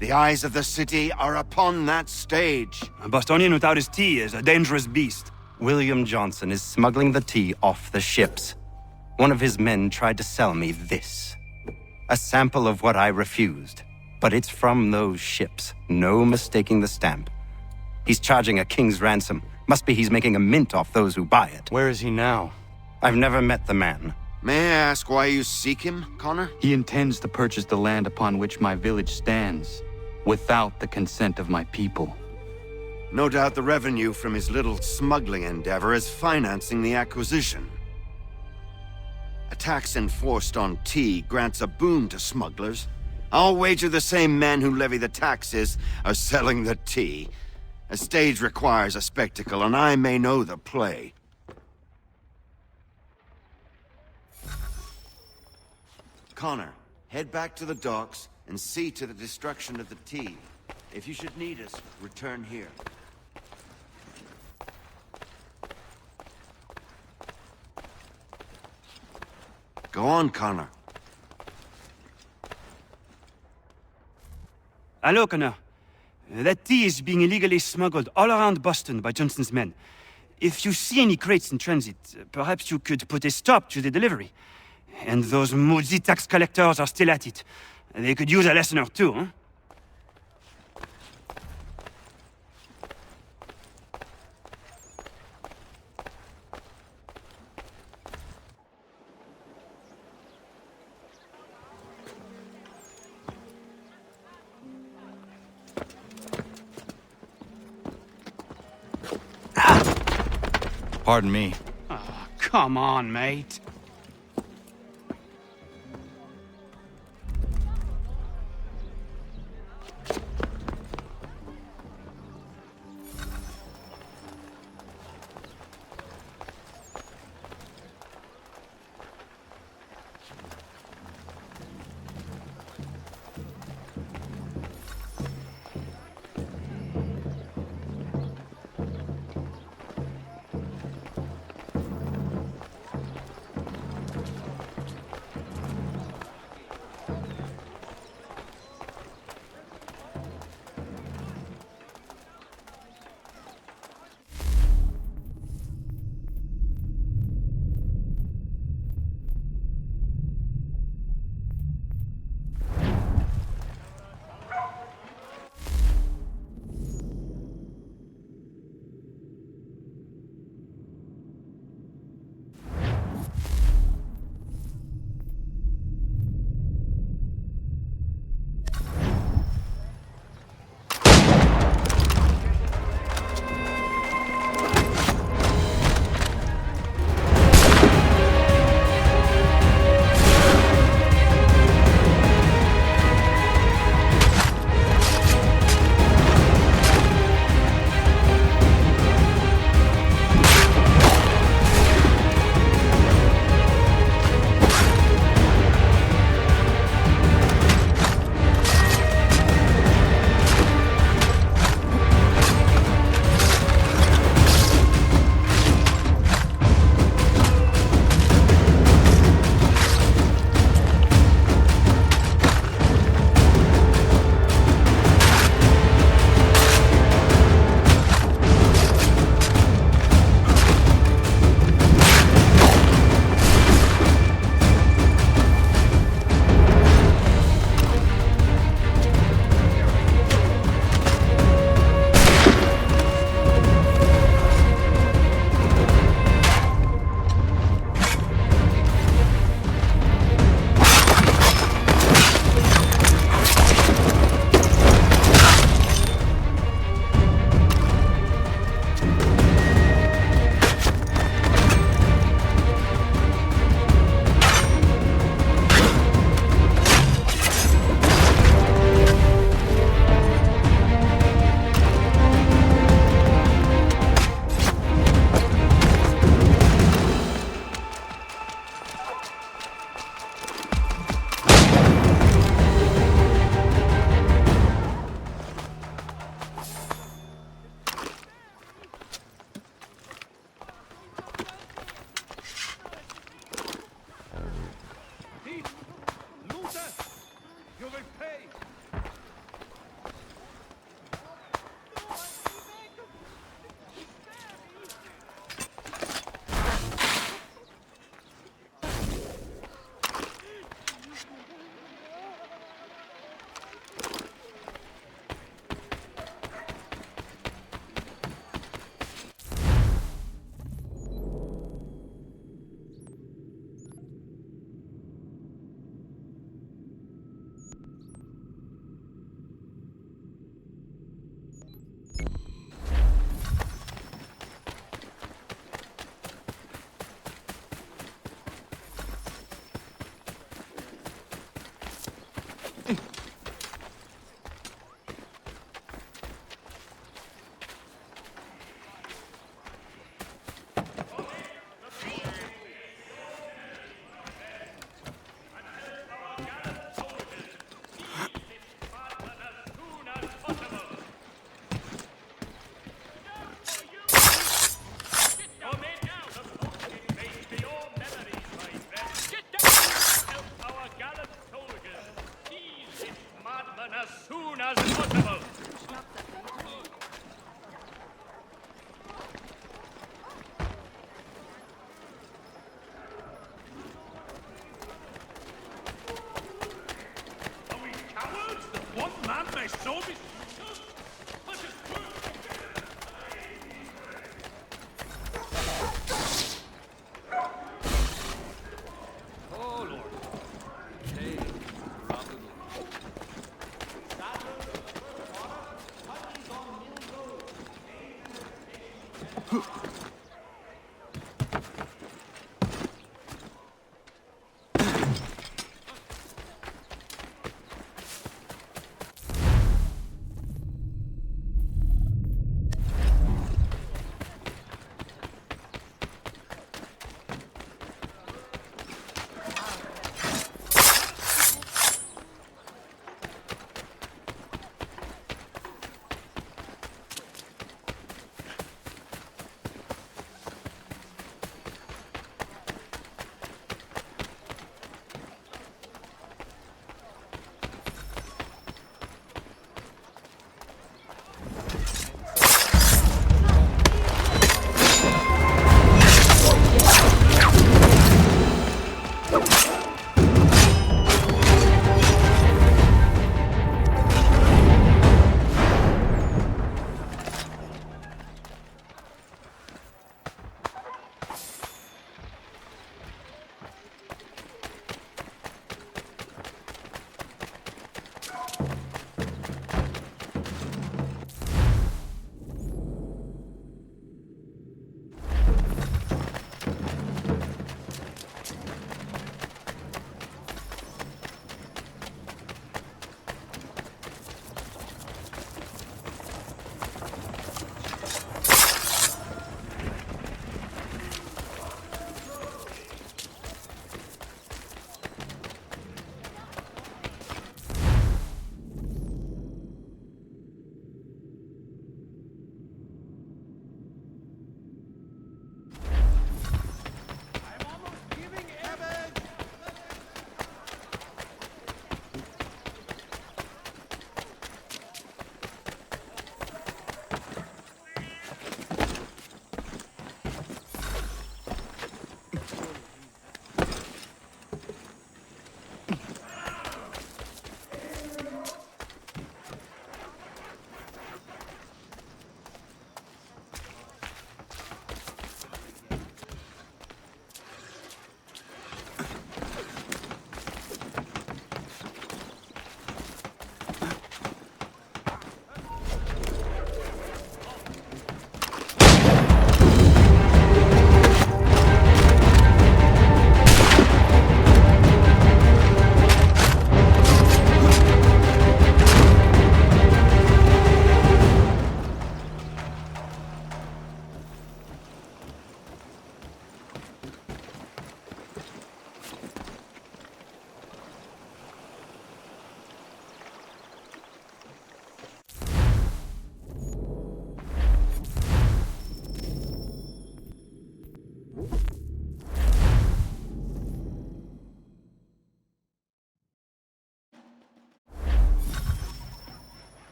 The eyes of the city are upon that stage. A Bostonian without his tea is a dangerous beast. William Johnson is smuggling the tea off the ships. One of his men tried to sell me this. A sample of what I refused. But it's from those ships. No mistaking the stamp. He's charging a king's ransom. Must be he's making a mint off those who buy it. Where is he now? I've never met the man. May I ask why you seek him, Connor? He intends to purchase the land upon which my village stands, without the consent of my people. No doubt the revenue from his little smuggling endeavor is financing the acquisition. A tax enforced on tea grants a boon to smugglers. I'll wager the same men who levy the taxes are selling the tea. A stage requires a spectacle, and I may know the play. Connor, head back to the docks and see to the destruction of the tea. If you should need us, return here. Go on, Connor. Hello, Connor. That tea is being illegally smuggled all around Boston by Johnson's men. If you see any crates in transit, perhaps you could put a stop to the delivery. And those moody tax collectors are still at it. They could use a lesson or two, huh? Pardon me. Oh, come on, mate.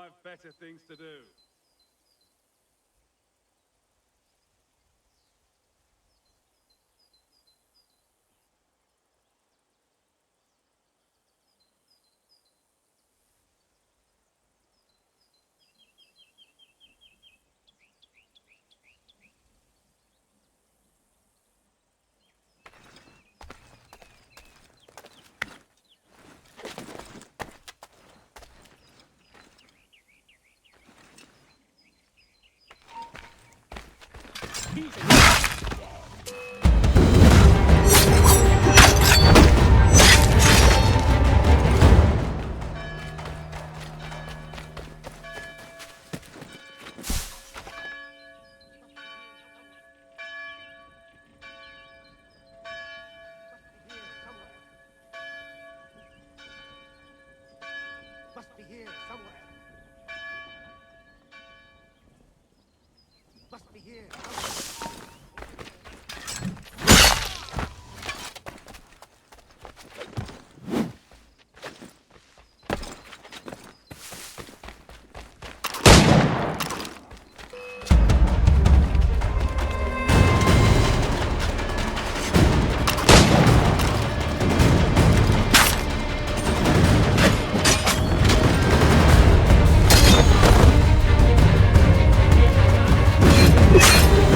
I've better things to do. Must be here somewhere. Must be here somewhere. You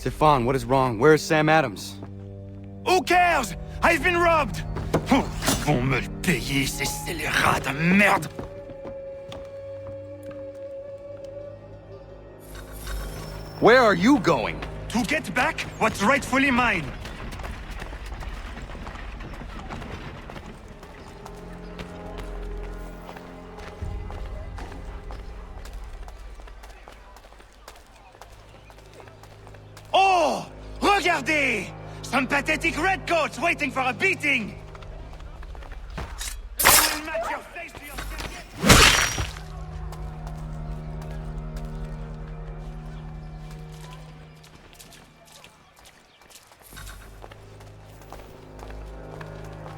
Stefan, what is wrong? Where is Sam Adams? Who cares? I've been robbed! Oh, ils vont me le payer, ces scélérats de merde! Where are you going? To get back what's rightfully mine. Oh! Regardez! Some pathetic redcoats waiting for a beating! They will match your face to your jacket.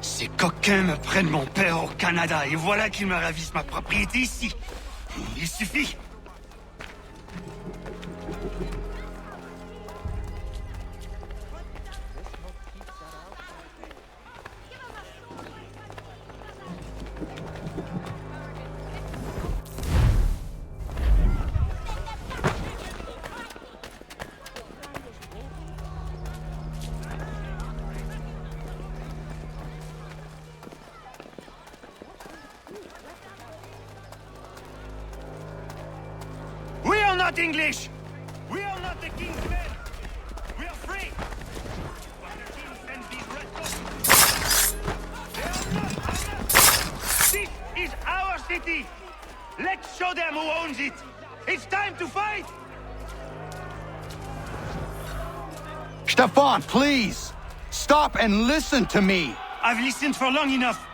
Ces coquins me prennent mon père au Canada et voilà qu'ils me ravissent ma propriété ici. Il suffit. We are not English! We are not the king's men! We are free! But the king sends these redcoats. They are not ours! This is our city! Let's show them who owns it! It's time to fight! Stefan, please! Stop and listen to me! I've listened for long enough.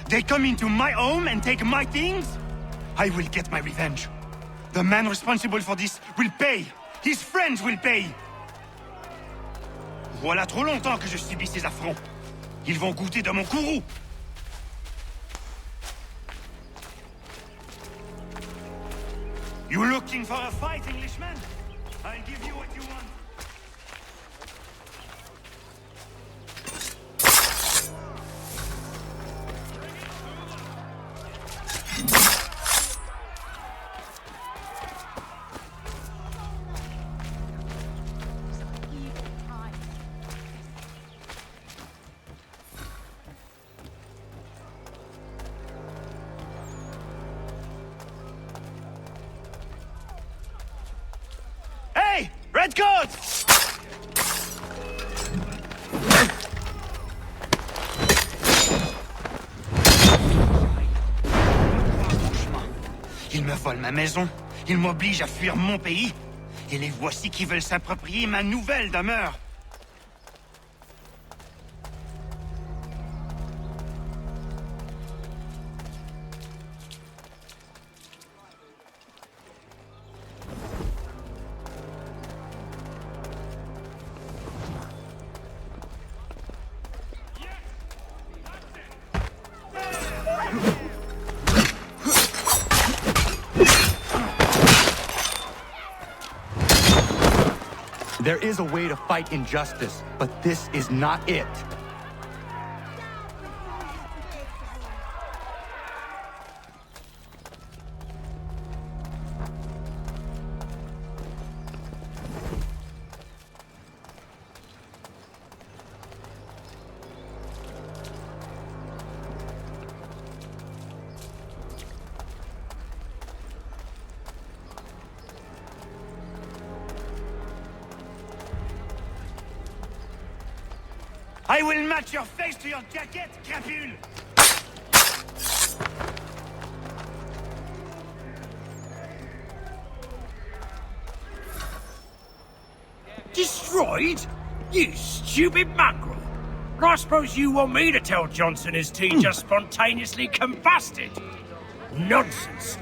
They come into my home and take my things? I will get my revenge. The man responsible for this will pay. His friends will pay. Voilà trop longtemps que je subis ces affronts. Ils vont goûter de mon courroux. You looking for a fight, Englishman? I'll give you what you want. Hey! Redcoats! Ils me volent ma maison, ils m'obligent à fuir mon pays, et les voici qui veulent s'approprier ma nouvelle demeure. There is a way to fight injustice, but this is not it. I will match your face to your jacket, crapule! Destroyed? You stupid mongrel! I suppose you want me to tell Johnson his tea just spontaneously combusted? Nonsense!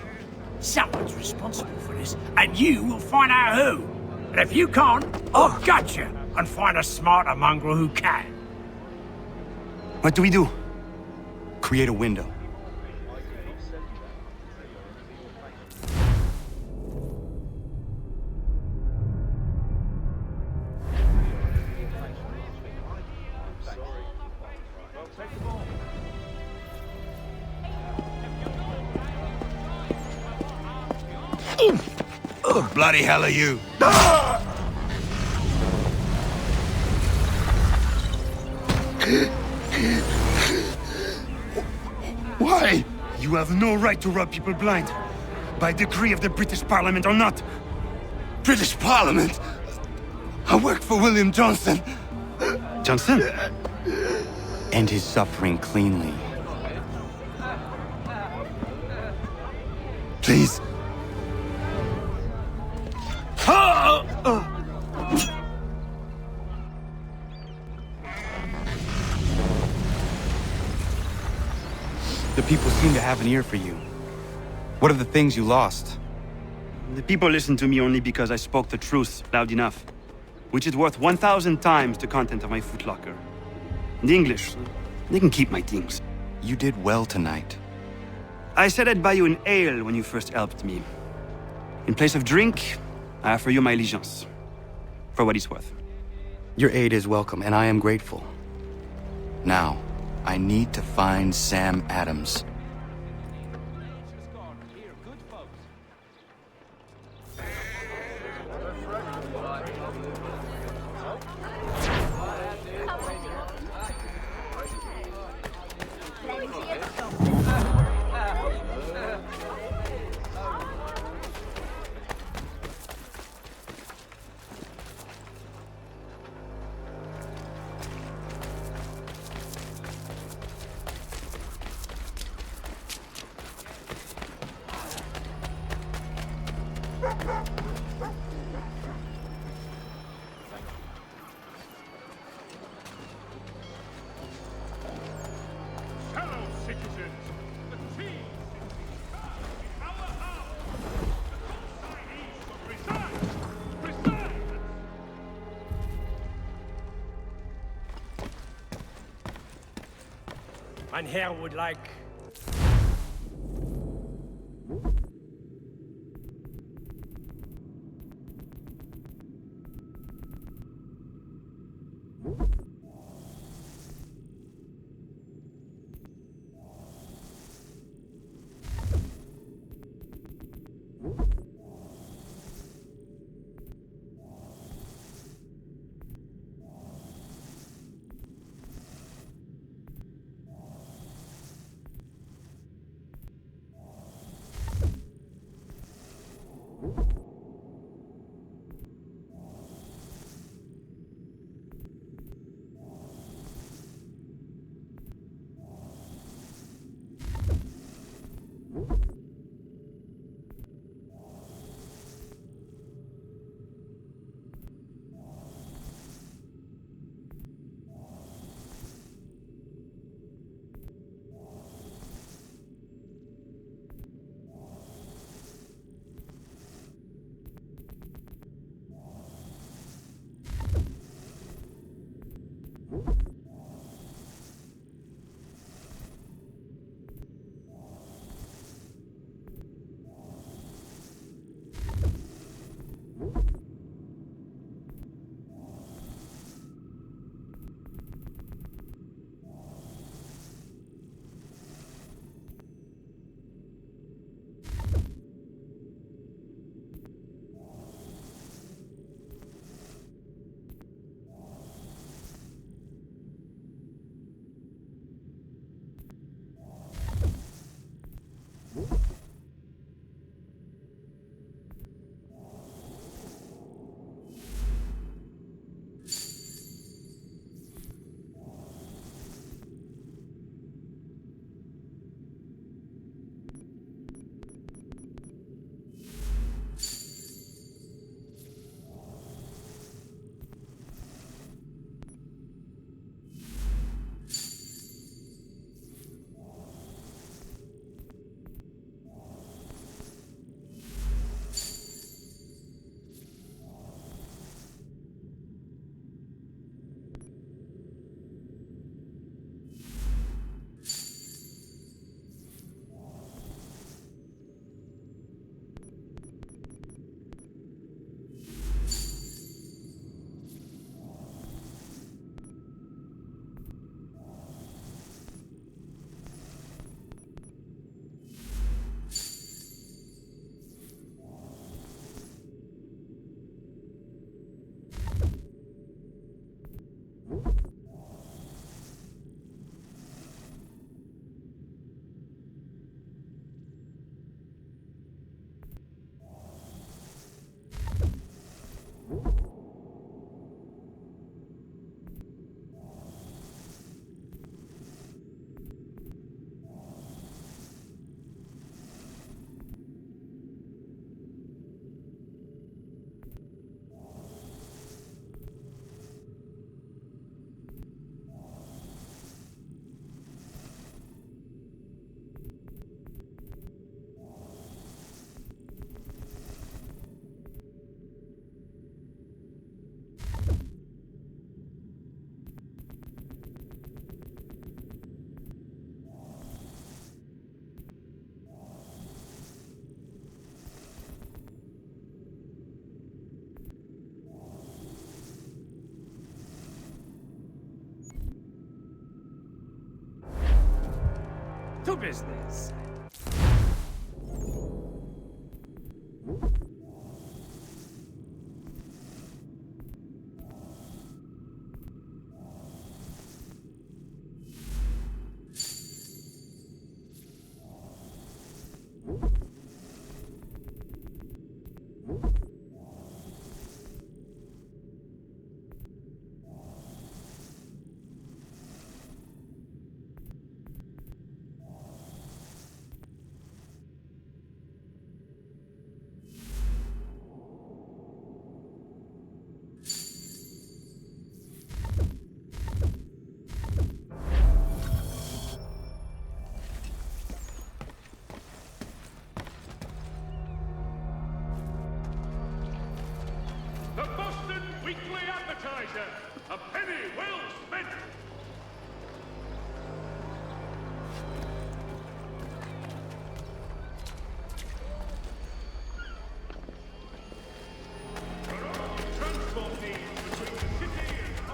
Someone's responsible for this, and you will find out who. And if you can't, I'll gut you and find a smarter mongrel who can. What do we do? Create a window. Bloody hell are you? Why? You have no right to rob people blind. By decree of the British Parliament or not. British Parliament? I work for William Johnson. Johnson? End his suffering cleanly. Please. The people seem to have an ear for you. What are the things you lost? The people listen to me only because I spoke the truth loud enough, which is worth 1,000 times the content of my footlocker. The English, they can keep my things. You did well tonight. I said I'd buy you an ale when you first helped me. In place of drink, I offer you my allegiance. For what it's worth. Your aid is welcome, and I am grateful. Now, I need to find Sam Adams. Mein Herr would like... To business. The Boston Weekly Advertiser. A penny well spent. For all transport needs between the city and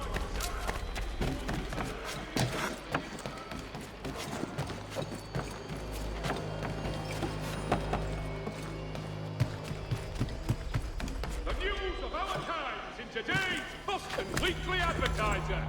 the news of our times in today's Boston Weekly Advertiser.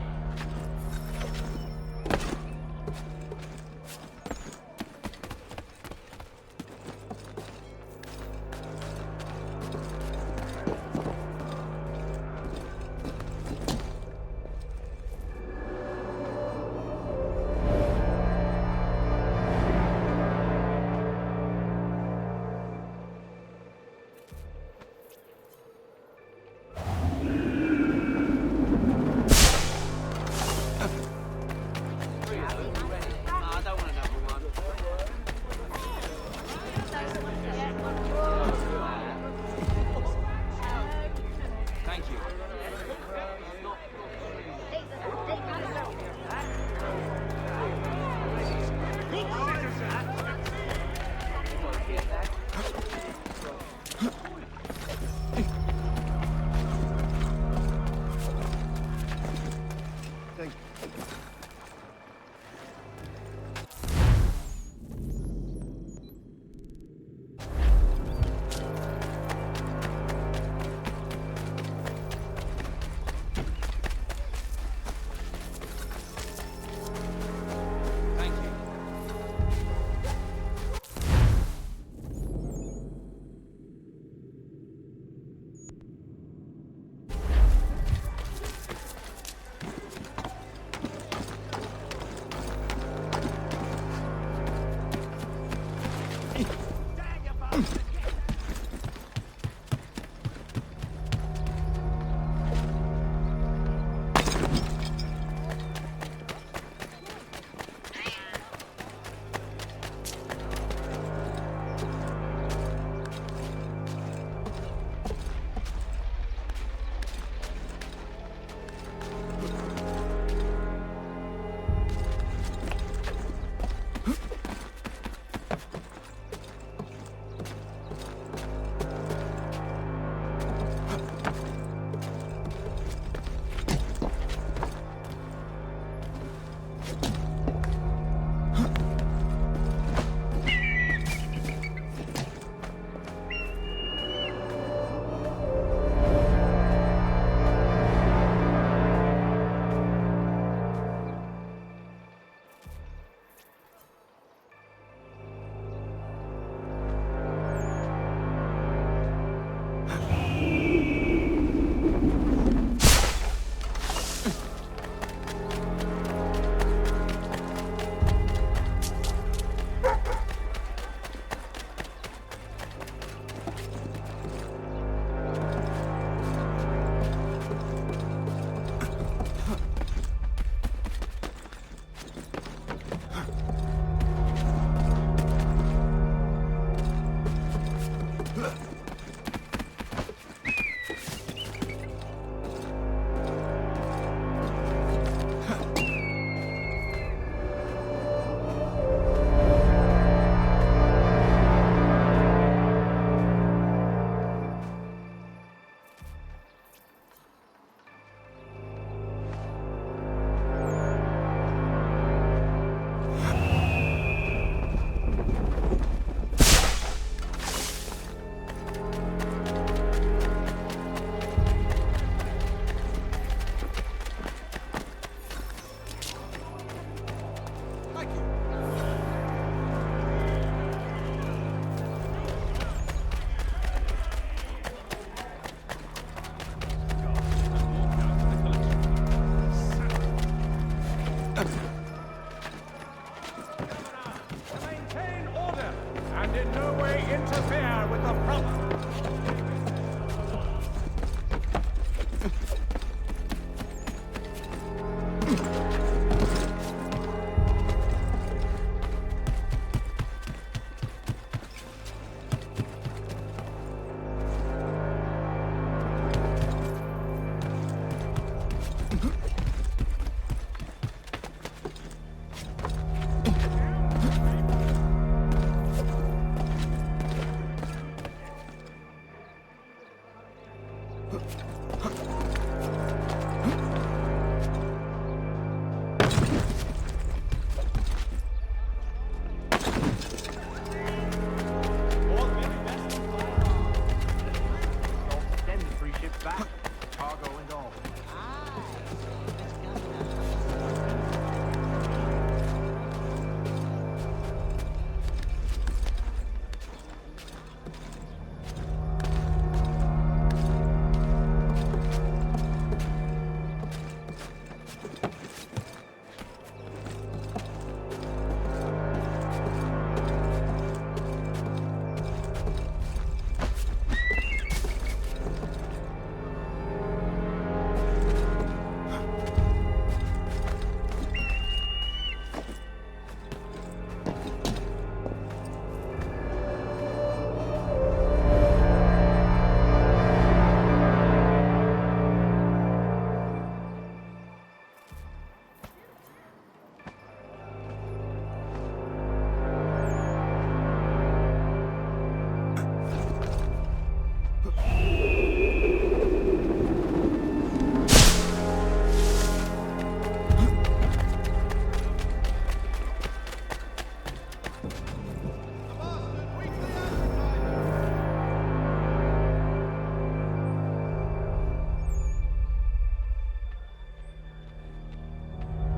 and in no way interfere with the proper...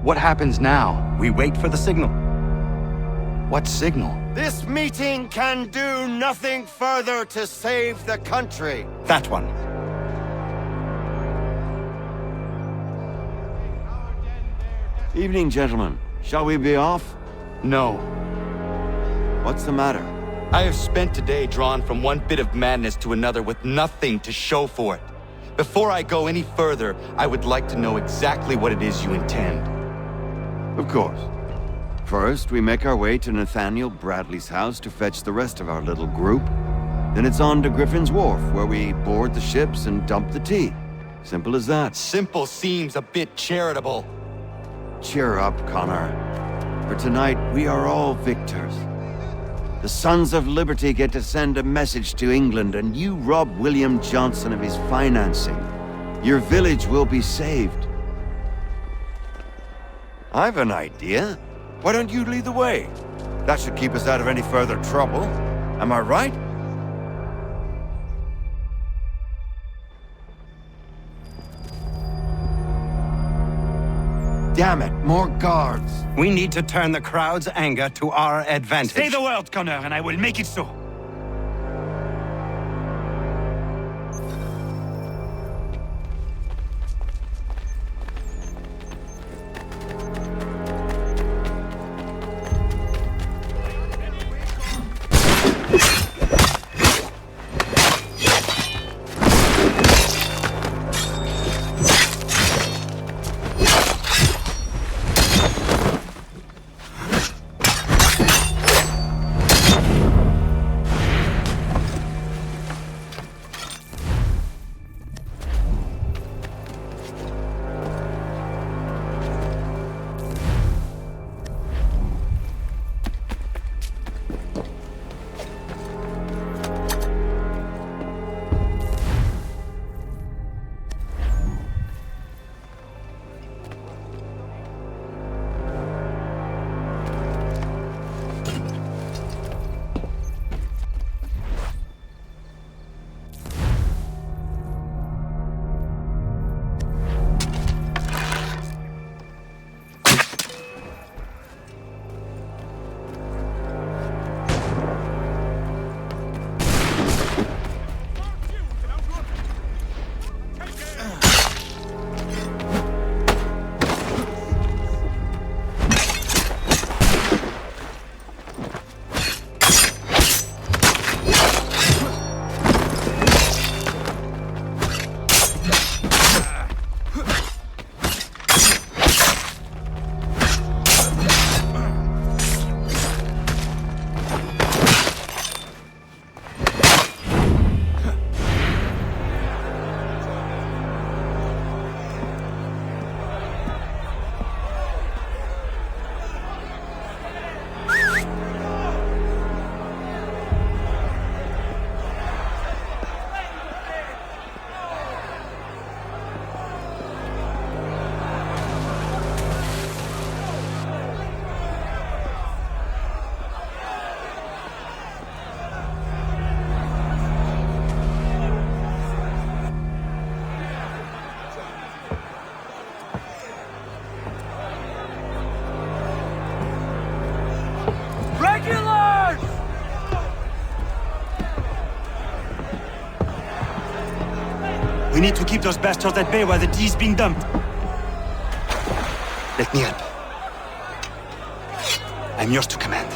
What happens now? We wait for the signal. What signal? This meeting can do nothing further to save the country. That one. Evening, gentlemen. Shall we be off? No. What's the matter? I have spent today drawn from one bit of madness to another with nothing to show for it. Before I go any further, I would like to know exactly what it is you intend. Of course. First, we make our way to Nathaniel Bradley's house to fetch the rest of our little group. Then it's on to Griffin's Wharf, where we board the ships and dump the tea. Simple as that. Simple seems a bit charitable. Cheer up, Connor. For tonight, we are all victors. The Sons of Liberty get to send a message to England, and you rob William Johnson of his financing. Your village will be saved. I've an idea. Why don't you lead the way? That should keep us out of any further trouble. Am I right? Damn it, more guards. We need to turn the crowd's anger to our advantage. Say the word, Connor, and I will make it so. need to keep those bastards at bay while the tea is being dumped. Let me help. I'm yours to command.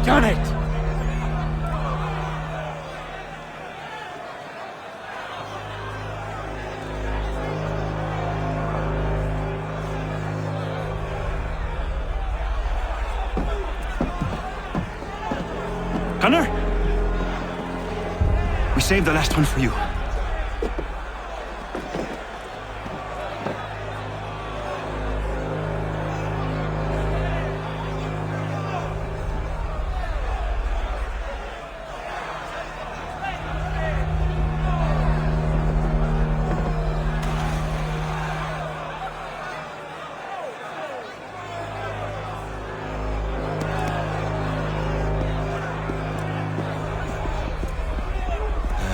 Done it! Connor? We saved the last one for you.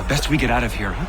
Best we get out of here, huh?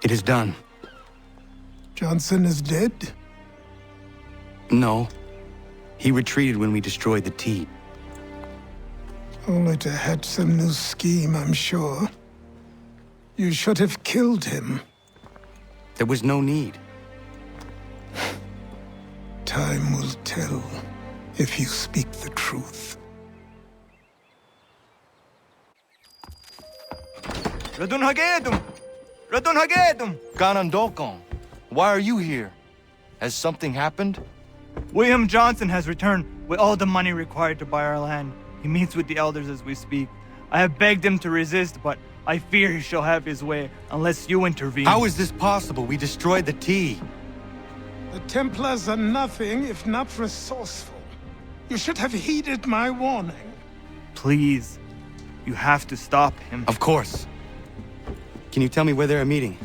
It is done. Johnson is dead? No. He retreated when we destroyed the T. Only to hatch some new scheme, I'm sure. You should have killed him. There was no need. Time will tell if you speak the truth. Radun Hagedum! Radun Hagedum! Ganondokon, why are you here? Has something happened? William Johnson has returned with all the money required to buy our land. He meets with the elders as we speak. I have begged him to resist, but I fear he shall have his way unless you intervene. How is this possible? We destroyed the T. The Templars are nothing if not resourceful. You should have heeded my warning. Please, you have to stop him. Of course. Can you tell me where they're meeting?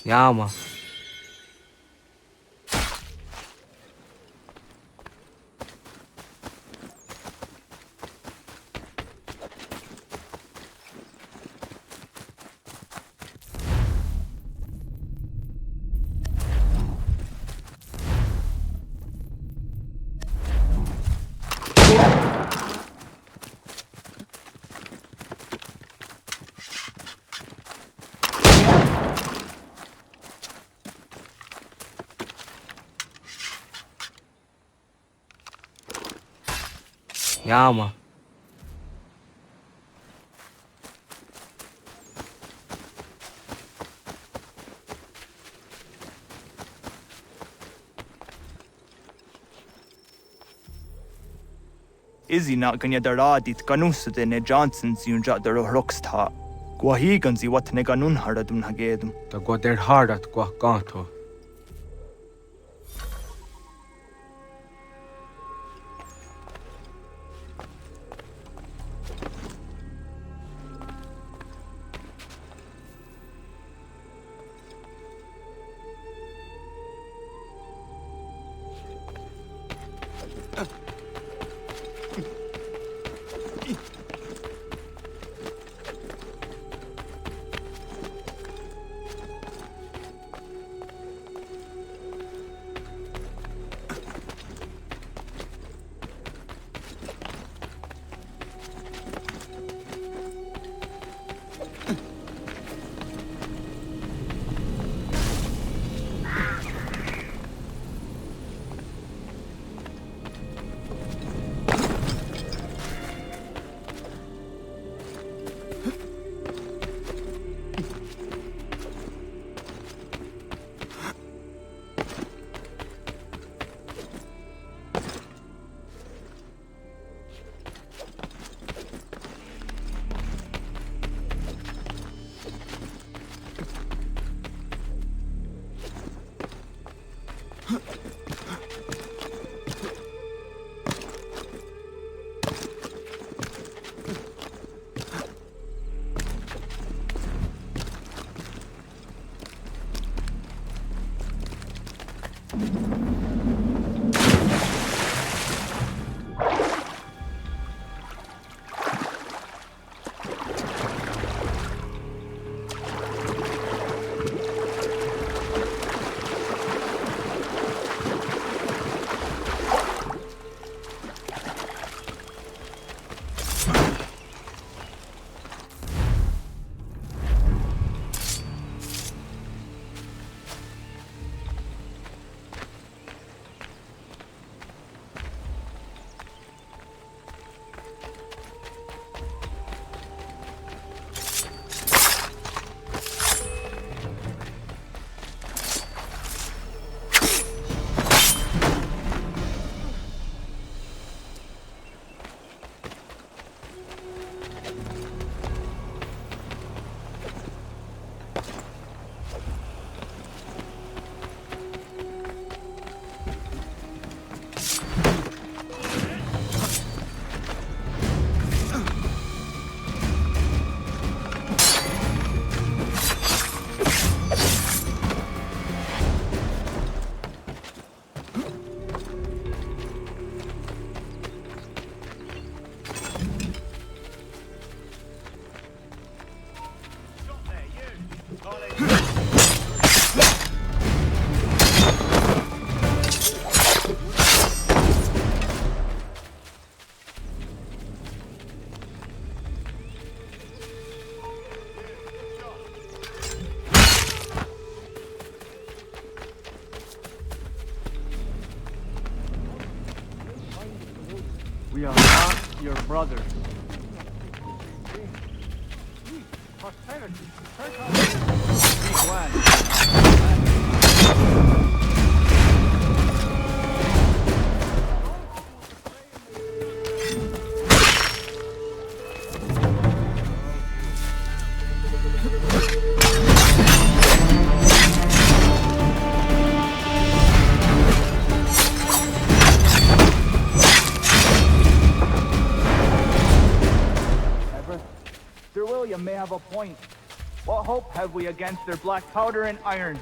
Yama. Yama. Izzy not gonna daradit ganusade ne Johnson's yunja der rocksta. Guahiganzi what ne ganun haradun hagedum. Ta der hardat gua ganto. We are not your brother. Sir William may have a point. What hope have we against their black powder and iron?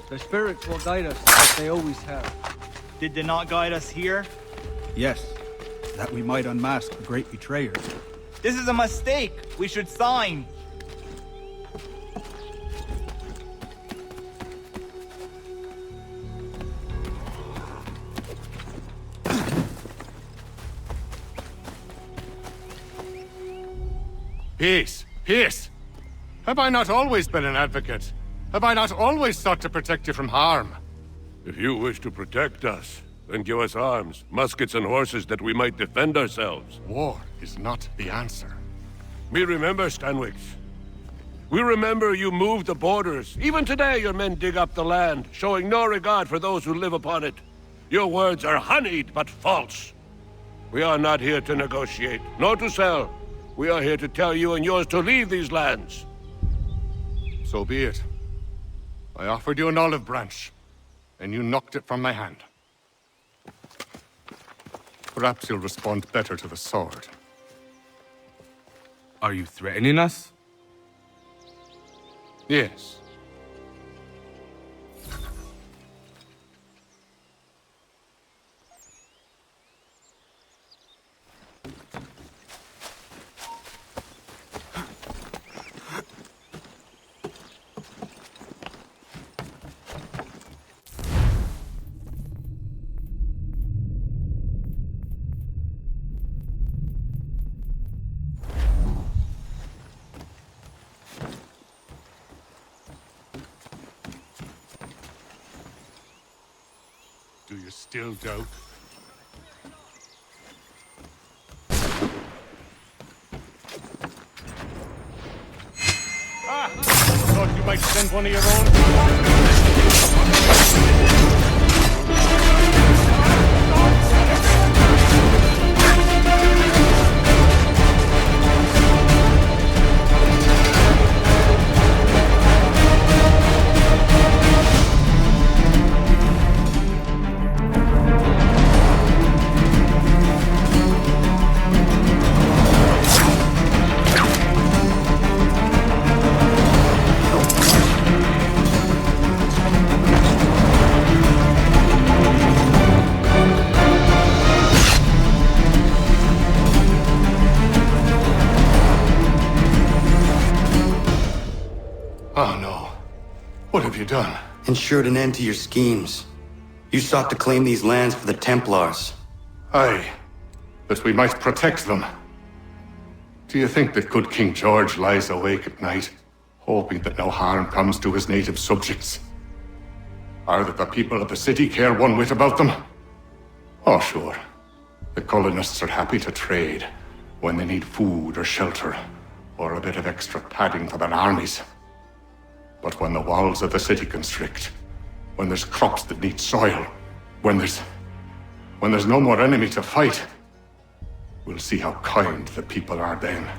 The spirits will guide us, as they always have. Did they not guide us here? Yes, that we might unmask the great betrayer. This is a mistake. We should sign. Peace! Peace! Have I not always been an advocate? Have I not always sought to protect you from harm? If you wish to protect us, then give us arms, muskets and horses that we might defend ourselves. War is not the answer. We remember, Stanwix. We remember you moved the borders. Even today your men dig up the land, showing no regard for those who live upon it. Your words are honeyed, but false. We are not here to negotiate, nor to sell. We are here to tell you and yours to leave these lands. So be it. I offered you an olive branch, and you knocked it from my hand. Perhaps you'll respond better to the sword. Are you threatening us? Yes. Do you still doubt? Ah! Thought you might send one of your Oh no. What have you done? Ensured an end to your schemes. You sought to claim these lands for the Templars. Aye, that we might protect them. Do you think that good King George lies awake at night, hoping that no harm comes to his native subjects? Or that the people of the city care one whit about them? Oh, sure. The colonists are happy to trade when they need food or shelter, or a bit of extra padding for their armies. But when the walls of the city constrict, when there's crops that need soil, when there's no more enemy to fight, we'll see how kind the people are then.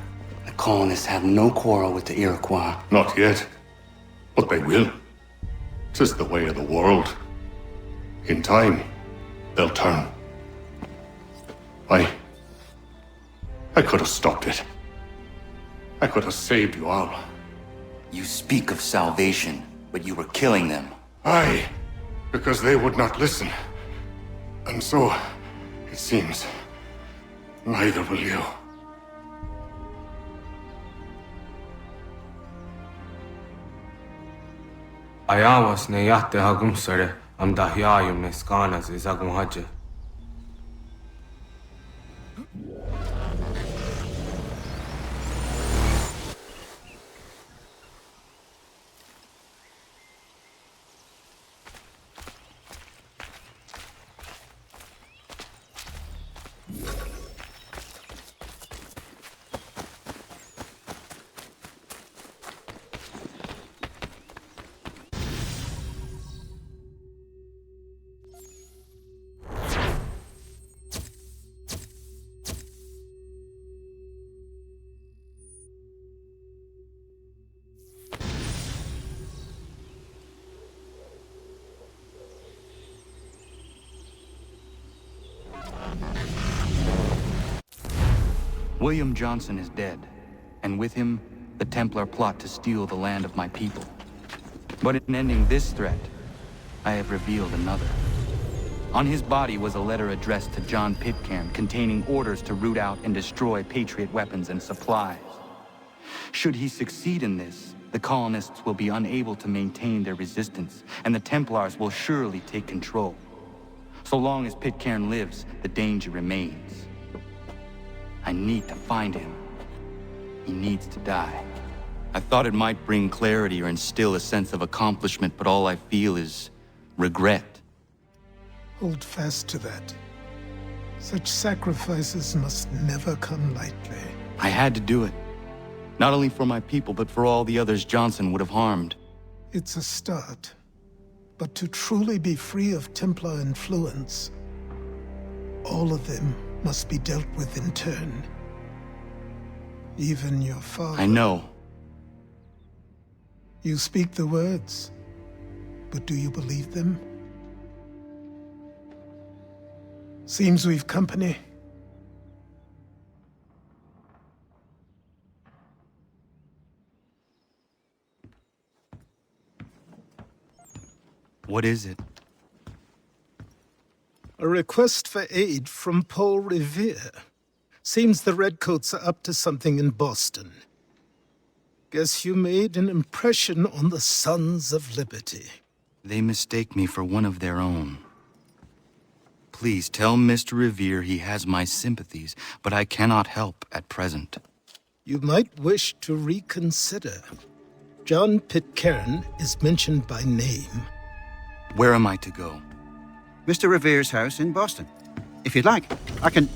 The colonists have no quarrel with the Iroquois. Not yet, but they will. 'Tis the way of the world. In time, they'll turn. I could have stopped it. I could have saved you all. You speak of salvation, but you were killing them. Aye, because they would not listen. And so, it seems, neither will you. Ayawas ne yahte hagum sare am dahyayum ne skanas izagum haje. William Johnson is dead, and with him, the Templar plot to steal the land of my people. But in ending this threat, I have revealed another. On his body was a letter addressed to John Pitcairn containing orders to root out and destroy Patriot weapons and supplies. Should he succeed in this, the colonists will be unable to maintain their resistance, and the Templars will surely take control. So long as Pitcairn lives, the danger remains. I need to find him. He needs to die. I thought it might bring clarity or instill a sense of accomplishment, but all I feel is regret. Hold fast to that. Such sacrifices must never come lightly. I had to do it. Not only for my people, but for all the others Johnson would have harmed. It's a start. But to truly be free of Templar influence, all of them must be dealt with in turn. Even your father. I know. You speak the words, but do you believe them? Seems we've company. What is it? A request for aid from Paul Revere. Seems the Redcoats are up to something in Boston. Guess you made an impression on the Sons of Liberty. They mistake me for one of their own. Please tell Mr. Revere he has my sympathies, but I cannot help at present. You might wish to reconsider. John Pitcairn is mentioned by name. Where am I to go? Mr. Revere's house in Boston. If you'd like, I can...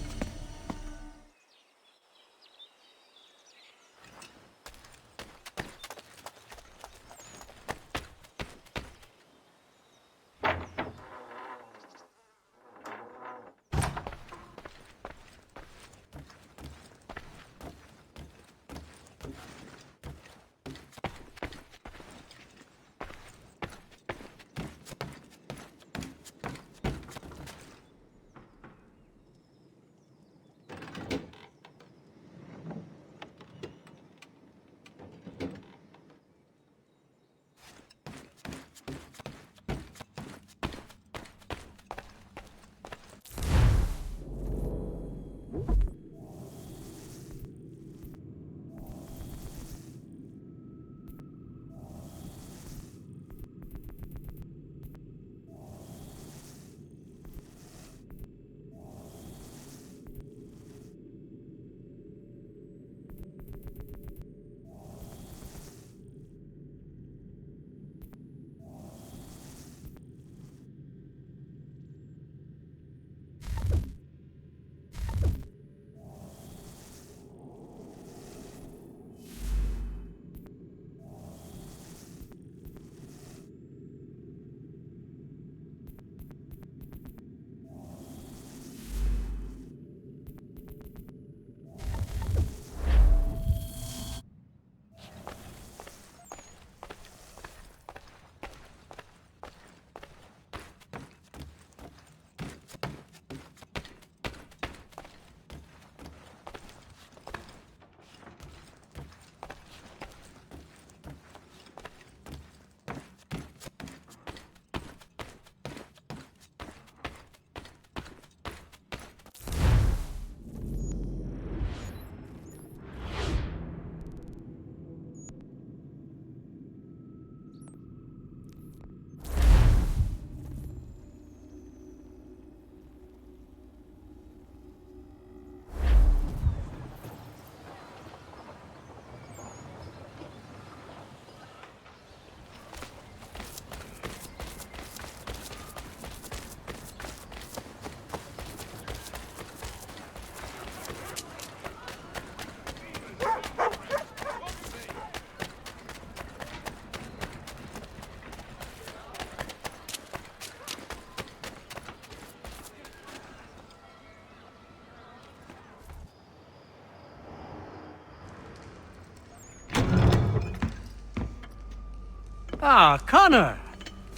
Ah, Connor!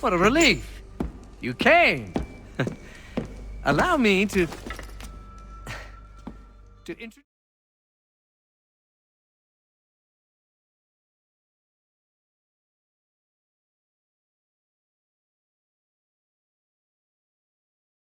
What a relief! You came! Allow me to introduce...